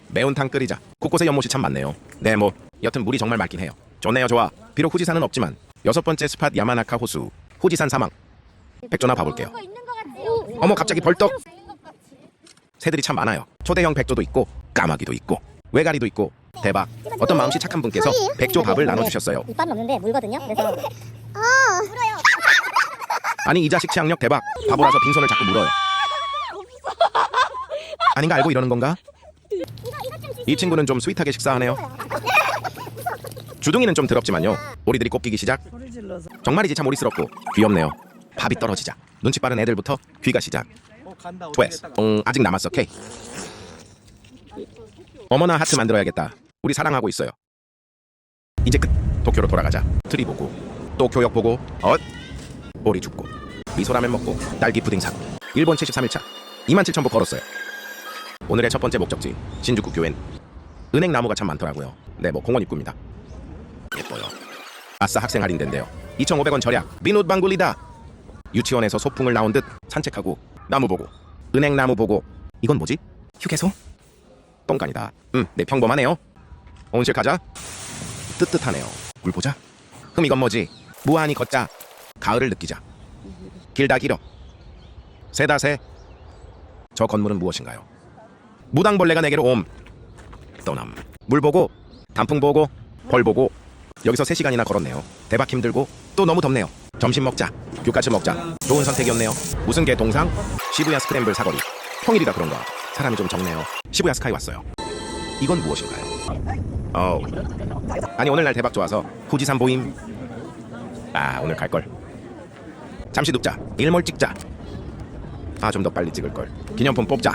매운탕 끓이자. 곳곳에 연못이 참 많네요. 네 뭐 여튼 물이 정말 맑긴 해요. 좋네요 좋아. 비록 후지산은 없지만 여섯 번째 스팟 야마나카 호수. 후지산 사망. 백조나 봐볼게요. 어머 갑자기 벌떡. 새들이 참 많아요. 초대형 백조도 있고 까마귀도 있고 외가리도 있고. 대박. 어떤 마음씨 착한 분께서 백조 밥을 나눠주셨어요. 이빨은 없는데 물거든요. 그래서 물어요. 아니 이 자식 취향력 대박. 바보라서 빈손을 자꾸 물어요. 아닌가 알고 이러는 건가? 이 친구는 좀 스윗하게 식사하네요. 주둥이는 좀 더럽지만요. 오리들이 꼽기기 시작. 정말이지 참 오리스럽고 귀엽네요. 밥이 떨어지자. 눈치 빠른 애들부터 귀가 시작. 트웨스. 아직 남았어 K. 어머나 하트 만들어야겠다. 우리 사랑하고 있어요. 이제 끝. 도쿄로 돌아가자. 트리 보고 또 교역 보고 오리 죽고 미소라면 먹고 딸기 푸딩 사고. 일본 73일차 27,000보 걸었어요. 오늘의 첫 번째 목적지 신주쿠 교엔. 은행 나무가 참 많더라고요. 네 뭐 공원 입구입니다. 예뻐요. 아싸 학생 할인된대요. 2,500원 절약. 비누 방굴리다. 유치원에서 소풍을 나온 듯 산책하고 나무 보고 은행 나무 보고. 이건 뭐지? 휴게소? 똥간이다. 네 평범하네요. 온실 가자. 뜨뜻하네요. 물 보자. 이건 뭐지? 무한히 걷자. 가을을 느끼자. 길다 길어. 새다 새. 저 건물은 무엇인가요? 무당벌레가 내게로 옴. 떠남. 물 보고 단풍 보고 벌 보고. 여기서 3시간이나 걸었네요. 대박 힘들고 또 너무 덥네요. 점심 먹자. 규카츠 먹자. 좋은 선택이었네요. 무슨 개 동상? 시부야 스크램블 사거리. 평일이라 그런가 사람이 좀 적네요. 시부야 스카이 왔어요. 이건 무엇인가요? 아니 오늘 날 대박 좋아서 후지산 보임. 아 오늘 갈걸. 잠시 눕자. 일몰 찍자. 아 좀 더 빨리 찍을걸. 기념품 뽑자.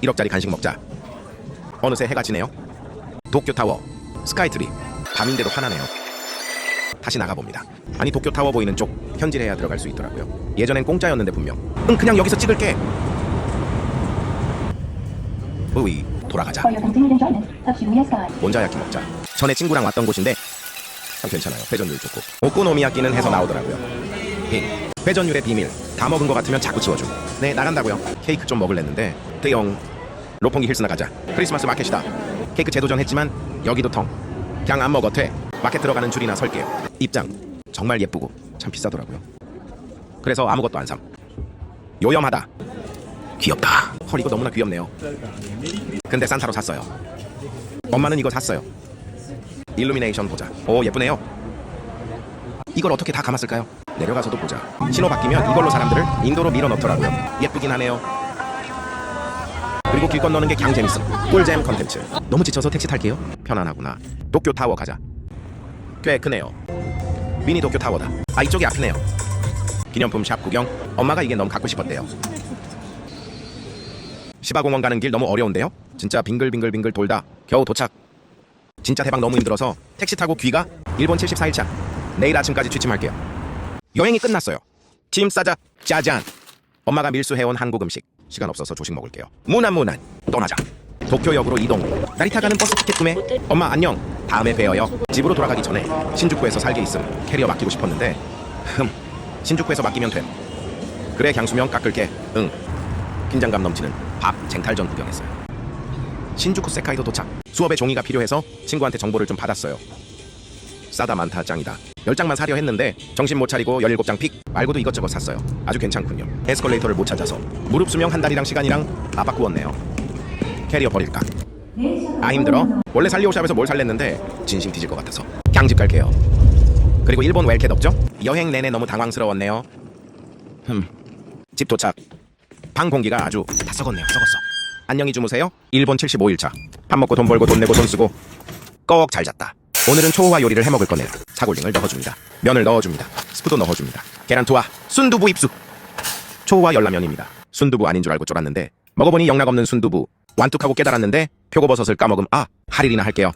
1억짜리 간식 먹자. 어느새 해가 지네요. 도쿄타워 스카이트리. 밤인데도 화나네요. 다시 나가봅니다. 아니 도쿄타워 보이는 쪽 현질해야 들어갈 수 있더라고요. 예전엔 공짜였는데 분명. 그냥 여기서 찍을게. 으이 돌아가자. 온자야키 먹자. 전에 친구랑 왔던 곳인데 참 괜찮아요. 회전율 좋고 오코노미야끼는 해서 나오더라고요. 회전율의 비밀. 다 먹은 것 같으면 자꾸 치워줌. 네 나간다고요. 케이크 좀 먹을랬는데 대영 로pongi 힐스나 가자. 크리스마스 마켓이다. 케이크 재도전했지만 여기도 텅. 그냥 안 먹어돼. 마켓 들어가는 줄이나 설게요. 입장 정말 예쁘고 참 비싸더라고요. 그래서 아무것도 안 삼. 요염하다. 귀엽다. 헐 이거 너무나 귀엽네요. 근데 산타로 샀어요. 엄마는 이거 샀어요. 일루미네이션 보자. 오 예쁘네요. 이걸 어떻게 다 감았을까요? 내려가서도 보자. 신호 바뀌면 이걸로 사람들을 인도로 밀어넣더라고요. 예쁘긴 하네요. 그리고 길 건너는 게 강 재밌어. 꿀잼 컨텐츠. 너무 지쳐서 택시 탈게요. 편안하구나. 도쿄타워 가자. 꽤 크네요. 미니 도쿄타워다. 아 이쪽이 앞이네요. 기념품 샵 구경. 엄마가 이게 너무 갖고 싶었대요. 시바공원 가는 길 너무 어려운데요? 진짜 빙글빙글빙글 돌다 겨우 도착. 진짜 대박 너무 힘들어서 택시 타고 귀가 일본 74일차. 내일 아침까지 취침할게요. 여행이 끝났어요. 짐 싸자. 짜잔. 엄마가 밀수해온 한국 음식. 시간 없어서 조식 먹을게요. 무난 떠나자. 도쿄역으로 이동. 나리타 가는 버스 티켓 구매. 엄마 안녕. 다음에 뵈어요. 집으로 돌아가기 전에 신주쿠에서 살게 있음. 캐리어 맡기고 싶었는데 신주쿠에서 맡기면 됨. 그래 향수면 깎을게. 응. 긴장감 넘치는 밥 쟁탈전 구경했어요. 신주쿠 세카이도 도착. 수업에 종이가 필요해서 친구한테 정보를 좀 받았어요. 싸다 많다 짱이다. 10장만 사려 했는데 정신 못 차리고 17장 픽 말고도 이것저것 샀어요. 아주 괜찮군요. 에스컬레이터를 못 찾아서 무릎 수명 한 달이랑 시간이랑 다 바꾸었네요. 캐리어 버릴까? 아 힘들어? 원래 살리오샵에서 뭘 살랬는데 진심 뒤질 것 같아서 그냥 집 갈게요. 그리고 일본 왜 이렇게 덥죠? 여행 내내 너무 당황스러웠네요. 집 도착. 방 공기가 아주 다 썩었네요. 썩었어. 안녕히 주무세요. 일본 75일차. 밥 먹고 돈 벌고 돈 내고 돈 쓰고 꺽 잘 잤다. 오늘은 초호화 요리를 해먹을 거네요. 사골링을 넣어줍니다. 면을 넣어줍니다. 스프도 넣어줍니다. 계란투와 순두부 입수. 초호화 열라면입니다. 순두부 아닌 줄 알고 쫄았는데 먹어보니 영락없는 순두부. 완뚝하고 깨달았는데 표고버섯을 까먹음. 아 할일이나 할게요.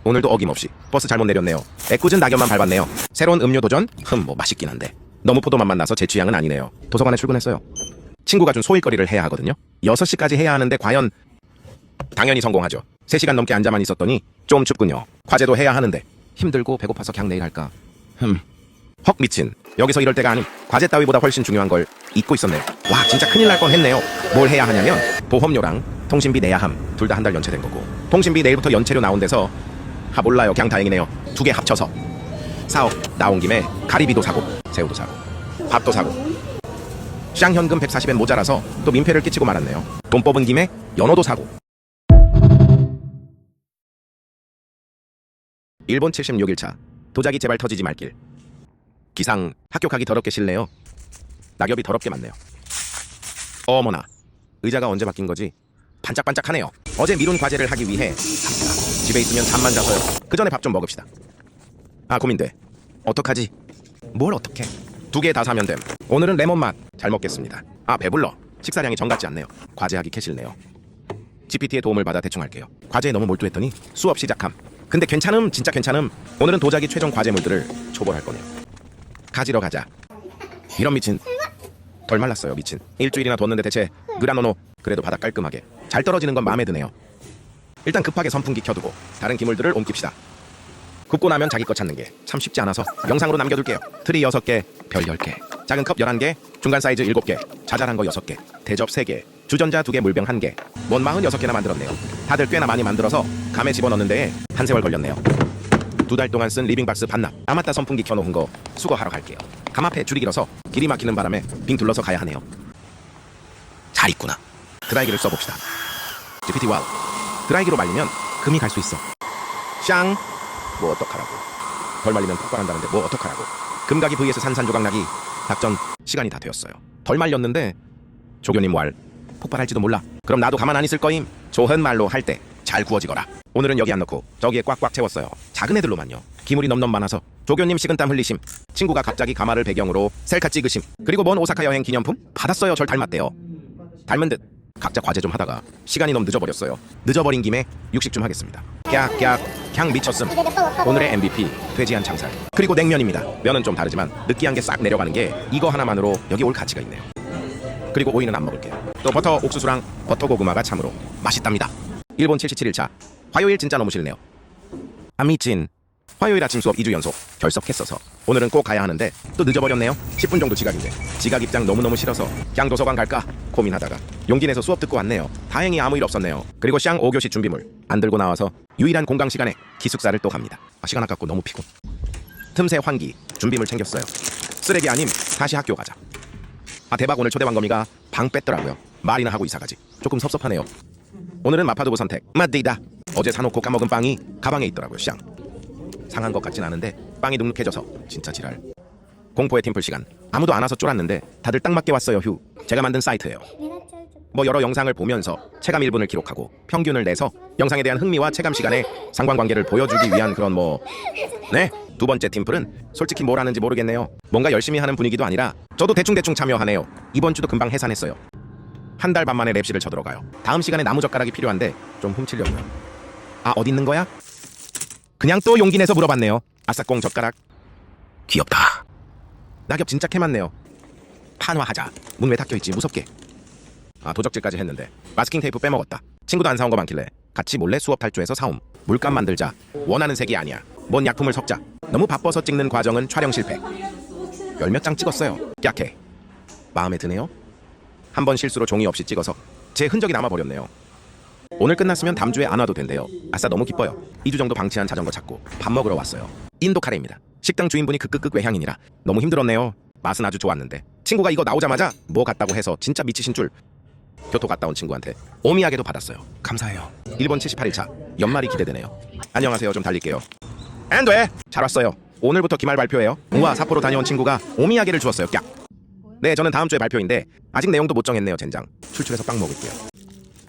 오늘도 어김없이 버스 잘못 내렸네요. 애꿎은 낙엽만 밟았네요. 새로운 음료 도전? 뭐 맛있긴 한데 너무 포도맛만 나서 제 취향은 아니네요. 도서관에 출근했어요. 친구가 준 소일거리를 해야 하거든요. 6시까지 해야 하는데 과연 당연히 성공하죠. 3시간 넘게 앉아만 있었더니 좀 춥군요. 과제도 해야 하는데 힘들고 배고파서 그냥 내일 할까. 헉 미친. 여기서 이럴 때가 아님. 과제 따위보다 훨씬 중요한 걸 잊고 있었네요. 와 진짜 큰일 날 뻔 했네요. 뭘 해야 하냐면 보험료랑 통신비 내야 함. 둘 다 한 달 연체된 거고 통신비 내일부터 연체료 나온 데서 몰라요. 그냥 다행이네요. 2개 합쳐서 4억. 나온 김에 가리비도 사고 새우도 사고 밥도 사고 시장 현금 140엔 모자라서 또 민폐를 끼치고 말았네요. 돈 뽑은 김에 연어도 사고. 일본 76일차. 도자기 제발 터지지 말길. 기상 학교 가기 더럽게 싫네요. 낙엽이 더럽게 많네요. 어머나 의자가 언제 바뀐 거지? 반짝반짝하네요. 어제 미룬 과제를 하기 위해 갑니다. 집에 있으면 잠만 자서요. 그 전에 밥 좀 먹읍시다. 아 고민돼. 어떡하지? 뭘 어떡해? 2개 다 사면 됨. 오늘은 레몬 맛 잘 먹겠습니다. 아 배불러. 식사량이 정 같지 않네요. 과제하기 캐실네요. GPT의 도움을 받아 대충 할게요. 과제에 너무 몰두했더니 수업 시작함. 근데 괜찮음 진짜 괜찮음. 오늘은 도자기 최종 과제물들을 초벌할 거네요. 가지러 가자. 이런 미친. 덜 말랐어요 미친. 일주일이나 뒀는데 대체 그라노노. 그래도 바닥 깔끔하게 잘 떨어지는 건 마음에 드네요. 일단 급하게 선풍기 켜두고 다른 기물들을 옮깁시다. 굽고 나면 자기 거 찾는 게 참 쉽지 않아서 영상으로 남겨둘게요. 트리 6개, 별 10개, 작은 컵 11개, 중간 사이즈 7개, 자잘한 거 6개, 대접 3개, 주전자 2개, 물병 1개. 뭔 46개나 만들었네요. 다들 꽤나 많이 만들어서 감에 집어넣는 데에 한 세월 걸렸네요. 2달 동안 쓴 리빙박스 반납. 아 맞다 선풍기 켜놓은 거 수거하러 갈게요. 감 앞에 줄이 길어서 길이 막히는 바람에 빙 둘러서 가야 하네요. 잘 있구나. 드라이기를 써봅시다. GPT 와우. 드라이기로 말리면 금이 갈 수 있어. 샹. 뭐 어떡하라고. 덜 말리면 폭발한다는데 뭐 어떡하라고. 금가기 vs 산산조각 나기. 작전 시간이 다 되었어요. 덜 말렸는데 조교님 왈 폭발할지도 몰라. 그럼 나도 가만 안 있을 거임. 좋은 말로 할 때 잘 구워지거라. 오늘은 여기 안 넣고 저기에 꽉꽉 채웠어요. 작은 애들로만요. 기물이 넘넘 많아서 조교님 식은땀 흘리심. 친구가 갑자기 가마를 배경으로 셀카 찍으심. 그리고 먼 오사카 여행 기념품 받았어요. 절 닮았대요. 닮은 듯 각자 과제 좀 하다가 시간이 너무 늦어버렸어요. 늦어버린 김에 육식 좀 하겠습니다. 깍깍 걍 미쳤음. 오늘의 MVP 돼지한 창살. 그리고 냉면입니다. 면은 좀 다르지만 느끼한 게 싹 내려가는 게 이거 하나만으로 여기 올 가치가 있네요. 그리고 오이는 안 먹을게요. 또 버터 옥수수랑 버터 고구마가 참으로 맛있답니다. 일본 77일차 화요일 진짜 너무 싫네요. 아 미친. 화요일 아침 수업 2주 연속 결석했어서 오늘은 꼭 가야 하는데 또 늦어버렸네요. 10분 정도 지각인데 지각 입장 너무너무 싫어서 그냥 도서관 갈까 고민하다가 용기 내서 수업 듣고 왔네요. 다행히 아무 일 없었네요. 그리고 샹 5교시 준비물 안 들고 나와서 유일한 공강 시간에 기숙사를 또 갑니다. 시간 아깝고 너무 피곤. 틈새 환기 준비물 챙겼어요. 쓰레기 아님 다시 학교 가자. 아 대박. 오늘 초대왕거미가 방 뺐더라고요. 말이나 하고 이사가지. 조금 섭섭하네요. 오늘은 마파두부 선택 맛디다. 어제 사놓고 까먹은 빵이 가방에 있더라고요. 샹 상한 것 같진 않은데 빵이 눅눅해져서 진짜 지랄. 공포의 팀플 시간. 아무도 안 와서 쫄았는데 다들 딱 맞게 왔어요. 휴. 제가 만든 사이트예요. 뭐 여러 영상을 보면서 체감 1분을 기록하고 평균을 내서 영상에 대한 흥미와 체감 시간의 상관관계를 보여주기 위한 그런 뭐 네. 두 번째 팀플은 솔직히 뭘 하는지 모르겠네요. 뭔가 열심히 하는 분위기도 아니라 저도 대충대충 참여하네요. 이번 주도 금방 해산했어요. 한 달 반 만에 랩실을 쳐들어가요. 다음 시간에 나무젓가락이 필요한데 좀 훔치려고요. 아 어디 있는 거야? 그냥 또 용기 내서 물어봤네요. 아싸꽁 젓가락. 귀엽다. 낙엽 진짜 캐맞네요. 판화하자. 문 왜 닫혀있지 무섭게. 아 도적질까지 했는데 마스킹 테이프 빼먹었다. 친구도 안 사온 거 많길래 같이 몰래 수업 탈주해서 사옴. 물감 만들자. 원하는 색이 아니야. 뭔 약품을 섞자. 너무 바빠서 찍는 과정은 촬영 실패. 열 몇 장 찍었어요. 약해. 마음에 드네요. 한 번 실수로 종이 없이 찍어서 제 흔적이 남아버렸네요. 오늘 끝났으면 다음 주에 안 와도 된대요. 아싸 너무 기뻐요. 2주 정도 방치한 자전거 찾고 밥 먹으러 왔어요. 인도 카레입니다. 식당 주인분이 극극극 외향인이라 너무 힘들었네요. 맛은 아주 좋았는데 친구가 이거 나오자마자 뭐 같다고 해서 진짜 미치신 줄. 교토 갔다 온 친구한테 오미야게도 받았어요. 감사해요. 일본 78일차 연말이 기대되네요. 안녕하세요. 좀 달릴게요. 안 돼. 잘 왔어요. 오늘부터 기말 발표예요. 우와 삿포로 다녀온 친구가 오미야게를 주었어요. 깍. 네 저는 다음 주에 발표인데 아직 내용도 못 정했네요. 젠장. 출출해서 빵 먹을게요.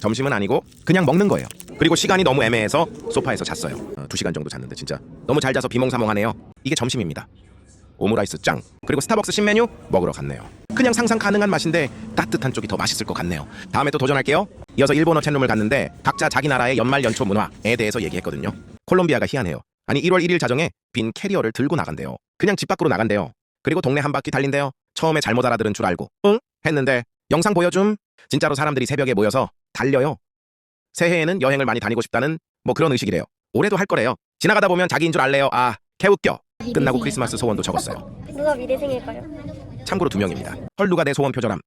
점심은 아니고 그냥 먹는 거예요. 그리고 시간이 너무 애매해서 소파에서 잤어요. 2시간 정도 잤는데 진짜 너무 잘 자서 비몽사몽하네요. 이게 점심입니다. 오므라이스 짱. 그리고 스타벅스 신메뉴 먹으러 갔네요. 그냥 상상 가능한 맛인데 따뜻한 쪽이 더 맛있을 것 같네요. 다음에 또 도전할게요. 이어서 일본어 챗룸을 갔는데 각자 자기 나라의 연말 연초 문화에 대해서 얘기했거든요. 콜롬비아가 희한해요. 아니 1월 1일 자정에 빈 캐리어를 들고 나간대요. 그냥 집 밖으로 나간대요. 그리고 동네 한 바퀴 달린대요. 처음에 잘못 알아들은 줄 알고 응? 했는데 영상 보여줌. 진짜로 사람들이 새벽에 모여서 달려요. 새해에는 여행을 많이 다니고 싶다는 뭐 그런 의식이래요. 올해도 할 거래요. 지나가다 보면 자기인 줄 알래요. 아 개웃겨. 끝나고 크리스마스 소원도 적었어요. 누가 미래생일까요? 참고로 2명입니다. 헐 누가 내 소원 표절함.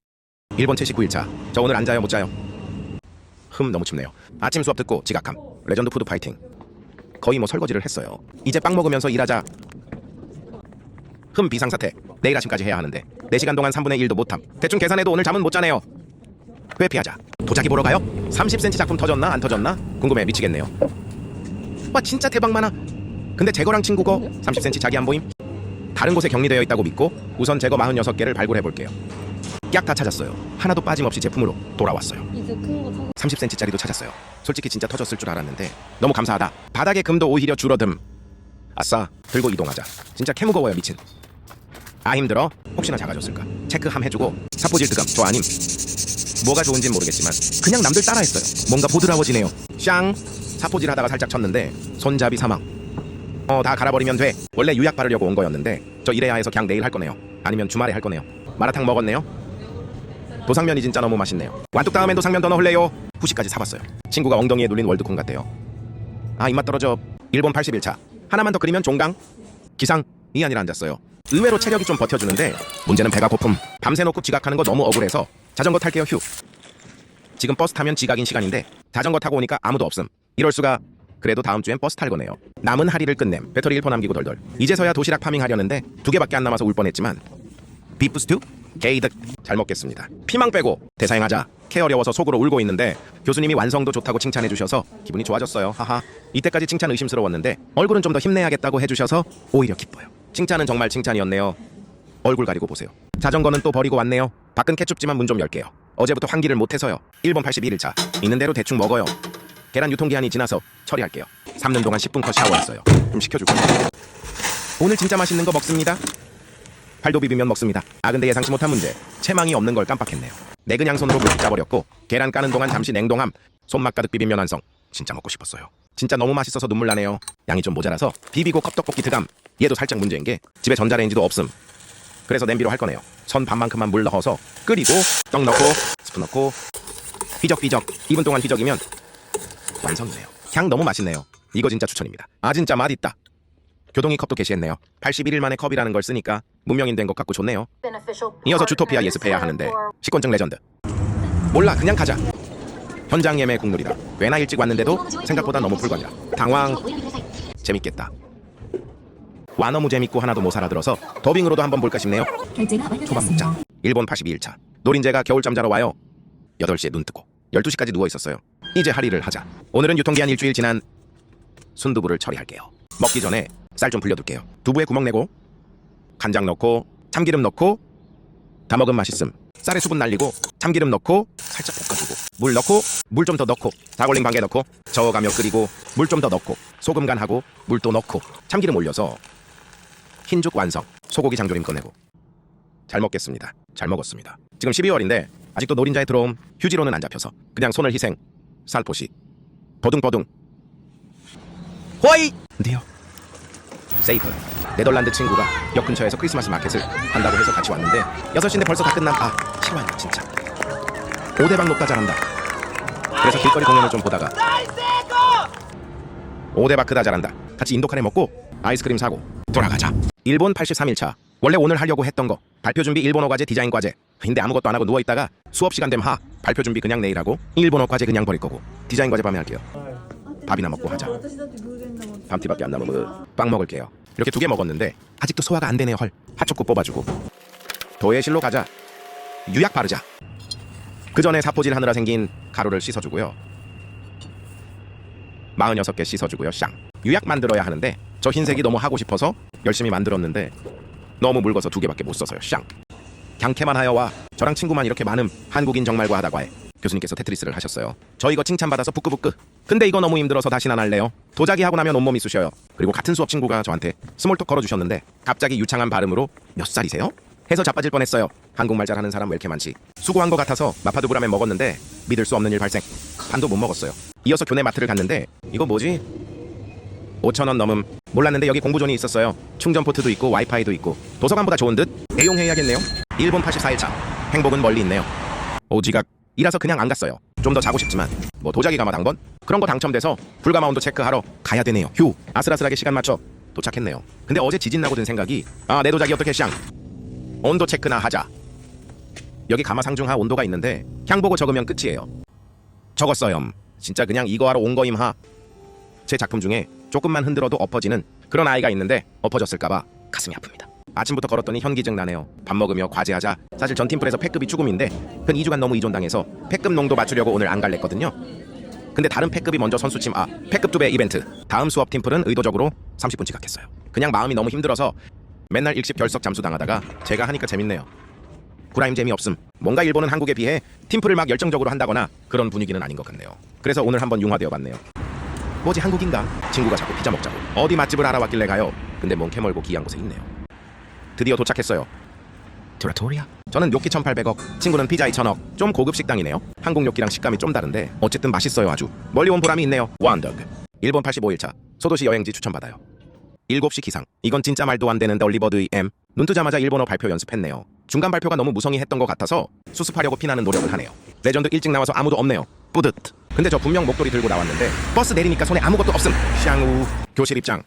일본 79일차. 저 오늘 안 자요 못 자요. 너무 춥네요. 아침 수업 듣고 지각함. 레전드 푸드 파이팅. 거의 뭐 설거지를 했어요. 이제 빵 먹으면서 일하자. 비상사태. 내일 아침까지 해야 하는데 4시간 동안 3분의 1도 못함. 대충 계산해도 오늘 잠은 못 자네요. 회피하자. 도자기 보러 가요? 30cm 작품 터졌나 안 터졌나? 궁금해 미치겠네요. 와 진짜 대박 많아. 근데 제거랑 친구 거 30cm 자기 안 보임? 다른 곳에 격리되어 있다고 믿고 우선 제거 46개를 발굴해볼게요. 약 다 찾았어요. 하나도 빠짐없이 제품으로 돌아왔어요. 이제 큰 거 30cm짜리도 찾았어요. 솔직히 진짜 터졌을 줄 알았는데 너무 감사하다. 바닥의 금도 오히려 줄어듦. 아싸 들고 이동하자. 진짜 캐무거워요 미친. 아 힘들어? 혹시나 작아졌을까? 체크함 해주고 사포질 득암 저 아님. 뭐가 좋은진 모르겠지만 그냥 남들 따라했어요. 뭔가 보드라워지네요. 샹 사포질 하다가 살짝 쳤는데 손잡이 사망. 다 갈아버리면 돼. 원래 유약 바르려고 온 거였는데 저 이래야 해서 그냥 내일 할 거네요. 아니면 주말에 할 거네요. 마라탕 먹었네요. 도상면이 진짜 너무 맛있네요. 완뚝 다음엔 도상면 더 넣을래요. 후식까지 사봤어요. 친구가 엉덩이에 눌린 월드콘 같대요. 아 입맛 떨어져. 일본 81차 하나만 더 끓이면 종강. 기상 이 아니라 앉았어요. 의외로 체력이 좀 버텨주는데 문제는 배가 고픔. 밤새 놓고 지각하는 거 너무 억울해서 자전거 탈게요. 휴. 지금 버스 타면 지각인 시간인데 자전거 타고 오니까 아무도 없음. 이럴 수가. 그래도 다음 주엔 버스 탈 거네요. 남은 하리를 끝냄. 배터리 1% 남기고 덜덜. 이제서야 도시락 파밍하려는데 2개밖에 안 남아서 울 뻔했지만 비프 스튜? 게이득. 잘 먹겠습니다. 피망 빼고 대사행하자. 캐 어려워서 속으로 울고 있는데 교수님이 완성도 좋다고 칭찬해 주셔서 기분이 좋아졌어요. 하하. 이때까지 칭찬 의심스러웠는데 얼굴은 좀 더 힘내야겠다고 해주셔서 오히려 기뻐요. 칭찬은 정말 칭찬이었네요. 얼굴 가리고 보세요. 자전거는 또 버리고 왔네요. 밖은 케첩지만 문 좀 열게요. 어제부터 환기를 못해서요. 1번 81일차 있는 대로 대충 먹어요. 계란 유통기한이 지나서 처리할게요. 삶는 동안 10분 컷 샤워했어요. 좀 시켜줄게요. 오늘 진짜 맛있는 거 먹습니다. 팔도 비비면 먹습니다. 아 근데 예상치 못한 문제. 채망이 없는 걸 깜빡했네요. 내 그냥 손으로 물기 짜버렸고 계란 까는 동안 잠시 냉동함. 손맛 가득 비빔면 완성. 진짜 먹고 싶었어요. 진짜 너무 맛있어서 눈물 나네요. 양이 좀 모자라서 비비고 컵떡볶이 드감. 얘도 살짝 문제인 게 집에 전자레인지도 없음. 그래서 냄비로 할 거네요. 선 반만큼만 물 넣어서 끓이고 떡 넣고 스프 넣고 휘적휘적 2분 동안 휘적이면 완성이네요. 향 너무 맛있네요. 이거 진짜 추천입니다. 아 진짜 맛있다. 교동이 컵도 게시했네요. 81일 만에 컵이라는 걸 쓰니까 문명인 된 것 같고 좋네요. 이어서 주토피아 예습해야 하는데 식권증 레전드. 몰라 그냥 가자. 현장 예매 국룰이다. 꽤나 일찍 왔는데도 생각보다 너무 불건이라 당황. 재밌겠다. 와 너무 재밌고 하나도 못 알아들어서 더빙으로도 한번 볼까 싶네요. 초밥 먹자. 일본 82일차 노린재가 겨울잠 자러 와요. 8시에 눈 뜨고 12시까지 누워있었어요. 이제 할 일을 하자. 오늘은 유통기한 일주일 지난 순두부를 처리할게요. 먹기 전에 쌀 좀 불려둘게요. 두부에 구멍 내고 간장 넣고 참기름 넣고 다 먹으면 맛있음. 쌀에 수분 날리고 참기름 넣고 살짝 볶아주고 물 넣고 물 좀 더 넣고 다골링 반개 넣고 저어가며 끓이고 물 좀 더 넣고 소금 간하고 물 또 넣고 참기름 올려서 흰죽 완성. 소고기 장조림 꺼내고 잘 먹겠습니다. 잘 먹었습니다. 지금 12월인데 아직도 노린자에 들어옴. 휴지로는 안 잡혀서 그냥 손을 희생. 살포시 버둥버둥 호이! 근데요 세이프 네덜란드 친구가 역 근처에서 크리스마스 마켓을 한다고 해서 같이 왔는데 6시인데 벌써 다 끝난. 아 싫어요 진짜. 5대박 높다 잘한다. 그래서 길거리 공연을 좀 보다가 5대박 크다 잘한다. 같이 인도카레 먹고 아이스크림 사고 돌아가자. 일본 83일차 원래 오늘 하려고 했던 거 발표 준비 일본어 과제 디자인 과제. 근데 아무것도 안 하고 누워있다가 수업 시간 되면 발표 준비 그냥 내일 하고 일본어 과제 그냥 버릴 거고 디자인 과제 밤에 할게요. 밥이나 먹고 하자. 밤티밖에 안 남으면 빵 먹을게요. 이렇게 2개 먹었는데 아직도 소화가 안 되네요. 헐. 핫초코 뽑아주고 도예실로 가자. 유약 바르자. 그 전에 사포질 하느라 생긴 가루를 씻어주고요. 46개 씻어주고요. 쌍. 유약 만들어야 하는데 저 흰색이 너무 하고 싶어서 열심히 만들었는데 너무 묽어서 2개밖에 못 써서요. 쌍. 경쾌만 하여와 저랑 친구만 이렇게 많음. 한국인 정말과 하다가 해. 교수님께서 테트리스를 하셨어요. 저 이거 칭찬받아서 부끄부끄. 근데 이거 너무 힘들어서 다시는 안 할래요. 도자기 하고 나면 온몸이 쑤셔요. 그리고 같은 수업 친구가 저한테 스몰톡 걸어주셨는데 갑자기 유창한 발음으로 몇 살이세요? 해서 자빠질 뻔했어요. 한국말 잘하는 사람 왜 이렇게 많지? 수고한 것 같아서 마파두부라면 먹었는데 믿을 수 없는 일 발생. 반도 못 먹었어요. 이어서 교내 마트를 갔는데 이거 뭐지? 5,000원 넘음. 몰랐는데 여기 공부존이 있었어요. 충전 포트도 있고 와이파이도 있고 도서관보다 좋은 듯? 애용해야겠네요. 일본 84일차 행복은 멀리 있네요. 오지각 이라서 그냥 안 갔어요. 좀 더 자고 싶지만 뭐 도자기 가마 당번? 그런 거 당첨돼서 불가마 온도 체크하러 가야 되네요. 휴 아슬아슬하게 시간 맞춰 도착했네요. 근데 어제 지진 나고 든 생각이 아 내 도자기 어떻게 샹 온도 체크나 하자. 여기 가마 상중하 온도가 있는데 향 보고 적으면 끝이에요. 적었어요. 진짜 그냥 이거 하러 온 거임 하. 제 작품 중에 조금만 흔들어도 엎어지는 그런 아이가 있는데 엎어졌을까봐 가슴이 아픕니다. 아침부터 걸었더니 현기증 나네요. 밥 먹으며 과제하자. 사실 전 팀플에서 패급이 죽음인데 근 2주간 너무 이존당해서 패급 농도 맞추려고 오늘 안 갈랬거든요. 근데 다른 패급이 먼저 선수침 패급 2배 이벤트. 다음 수업 팀플은 의도적으로 30분 지각했어요. 그냥 마음이 너무 힘들어서 맨날 일식 결석 잠수 당하다가 제가 하니까 재밌네요. 구라임 재미없음. 뭔가 일본은 한국에 비해 팀플을 막 열정적으로 한다거나 그런 분위기는 아닌 것 같네요. 그래서 오늘 한번 융화되어 봤네요. 뭐지 한국인가? 친구가 자꾸 피자 먹자고 어디 맛집을 알아왔길래 가요. 근데 뭔 캐멀고 귀한 곳에 있네요. 드디어 도착했어요. 트라토리아. 저는 뇨끼 1,800억, 친구는 피자 2,000억. 좀 고급 식당이네요. 한국 뇨끼랑 식감이 좀 다른데 어쨌든 맛있어요. 아주 멀리 온 보람이 있네요. 원더그. 일본 85일차 소도시 여행지 추천받아요. 7시 기상. 이건 진짜 말도 안 되는데 올리버드의 M. 눈 뜨자마자 일본어 발표 연습했네요. 중간 발표가 너무 무성의했던 것 같아서 수습하려고 피나는 노력을 하네요. 레전드 일찍 나와서 아무도 없네요. 뿌듯. 근데 저 분명 목도리 들고 나왔는데 버스 내리니까 손에 아무것도 없음. 샹우. 교실 입장.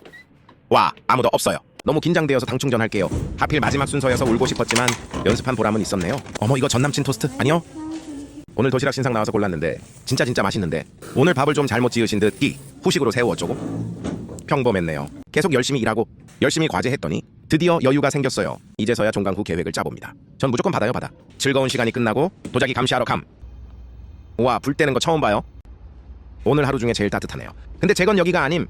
와 아무도 없어요. 너무 긴장되어서 당 충전할게요. 하필 마지막 순서여서 울고 싶었지만 연습한 보람은 있었네요. 어머 이거 전남친 토스트 아니요? 오늘 도시락 신상 나와서 골랐는데 진짜 맛있는데 오늘 밥을 좀 잘못 지으신 듯 후식으로 새우 어쩌고? 평범했네요. 계속 열심히 일하고 열심히 과제했더니 드디어 여유가 생겼어요. 이제서야 종강 후 계획을 짜봅니다. 전 무조건 받아요. 즐거운 시간이 끝나고 도자기 감시하러 감. 우와 불 때는 거 처음 봐요. 오늘 하루 중에 제일 따뜻하네요. 근데 제 건 여기가 아님.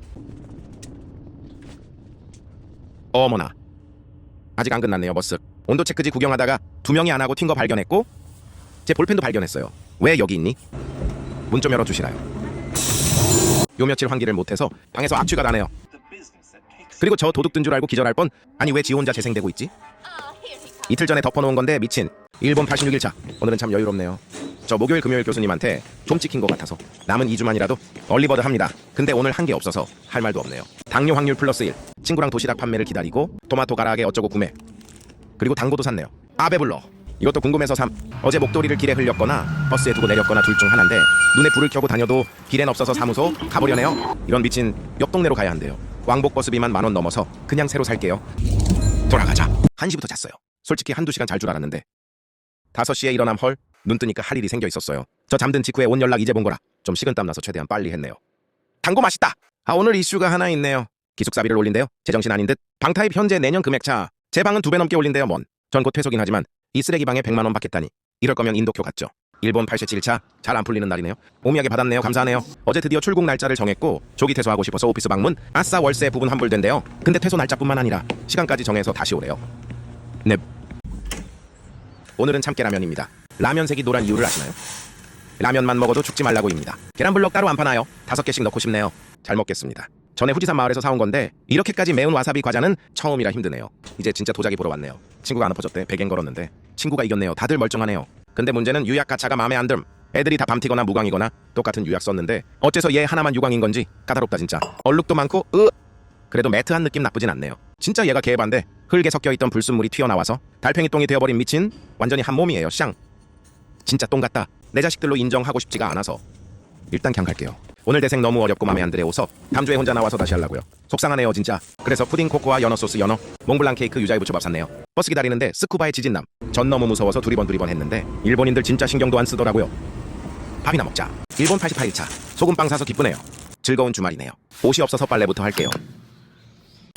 어머나 아직 안 끝났네요. 머쓱. 온도 체크지 구경하다가 2명이 안 하고 튄 거 발견했고 제 볼펜도 발견했어요. 왜 여기 있니? 문 좀 열어주시나요? 요 며칠 환기를 못해서 방에서 악취가 나네요. 그리고 저 도둑 든 줄 알고 기절할 뻔. 아니 왜 지 혼자 재생되고 있지? 이틀 전에 덮어놓은 건데 미친. 일본 86일차. 오늘은 참 여유롭네요. 저 목요일 금요일 교수님한테 좀 찍힌 것 같아서 남은 2주만이라도 얼리버드 합니다. 근데 오늘 한 게 없어서 할 말도 없네요. 당뇨 확률 플러스 1. 친구랑 도시락 판매를 기다리고 토마토 가라아게 어쩌고 구매. 그리고 당고도 샀네요. 아 배불러. 이것도 궁금해서 삼. 어제 목도리를 길에 흘렸거나 버스에 두고 내렸거나 둘 중 하나인데 눈에 불을 켜고 다녀도 길엔 없어서 사무소 가보려네요. 이런 미친. 옆 동네로 가야 한대요. 왕복 버스비만 10,000원 넘어서 그냥 새로 살게요. 돌아가자. 1시부터 잤어요. 솔직히 한두 시간 잘 줄 알았는데 5시에 일어남 헐. 눈 뜨니까 할 일이 생겨 있었어요. 저 잠든 직후에 온 연락 이제 본 거라 좀 식은땀 나서 최대한 빨리 했네요. 당고 맛있다. 아 오늘 이슈가 하나 있네요. 기숙사비를 올린대요. 제정신 아닌 듯. 방타입 현재 내년 금액차. 제 방은 2배 넘게 올린대요. 뭔. 전 곧 퇴소긴 하지만 이 쓰레기 방에 100만 원 받겠다니. 이럴 거면 인도쿄 갔죠. 일본 87차 잘 안 풀리는 날이네요. 오미하게 받았네요. 감사하네요. 어제 드디어 출국 날짜를 정했고 조기 퇴소하고 싶어서 오피스 방문. 아싸 월세 부분 환불된대요. 근데 퇴소 날짜뿐만 아니라 시간까지 정해서 다시 오래요. 넵. 오늘은 참깨라면입니다. 라면색이 노란 이유를 아시나요? 라면만 먹어도 죽지 말라고입니다. 계란블럭 따로 안 파나요? 5개씩 넣고 싶네요. 잘 먹겠습니다. 전에 후지산 마을에서 사온 건데 이렇게까지 매운 와사비 과자는 처음이라 힘드네요. 이제 진짜 도자기 보러 왔네요. 친구가 안 엎어졌대. 100엔 걸었는데 친구가 이겼네요. 다들 멀쩡하네요. 근데 문제는 유약 가차가 마음에 안 듦. 애들이 다 밤티거나 무광이거나 똑같은 유약 썼는데 어째서 얘 하나만 유광인 건지 까다롭다 진짜. 얼룩도 많고 그래도 매트한 느낌 나쁘진 않네요. 진짜 얘가 개반데 흙에 섞여있던 불순물이 튀어나와서 달팽이똥이 되어버린 미친. 완전히 한 몸이에요. 쌍. 진짜 똥 같다. 내 자식들로 인정하고 싶지가 않아서 일단 그냥 갈게요. 오늘 대생 너무 어렵고 맘에 안 들어오서 다음 주에 혼자 나와서 다시 하려고요. 속상하네요 진짜. 그래서 푸딩 코코아 연어 소스 연어 몽블랑 케이크 유자에 부쳐밥 샀네요. 버스 기다리는데 스쿠바의 지진남. 전 너무 무서워서 두리번 했는데 일본인들 진짜 신경도 안 쓰더라고요. 밥이나 먹자. 일본 88일차 소금빵 사서 기쁘네요. 즐거운 주말이네요. 옷이 없어서 빨래부터 할게요.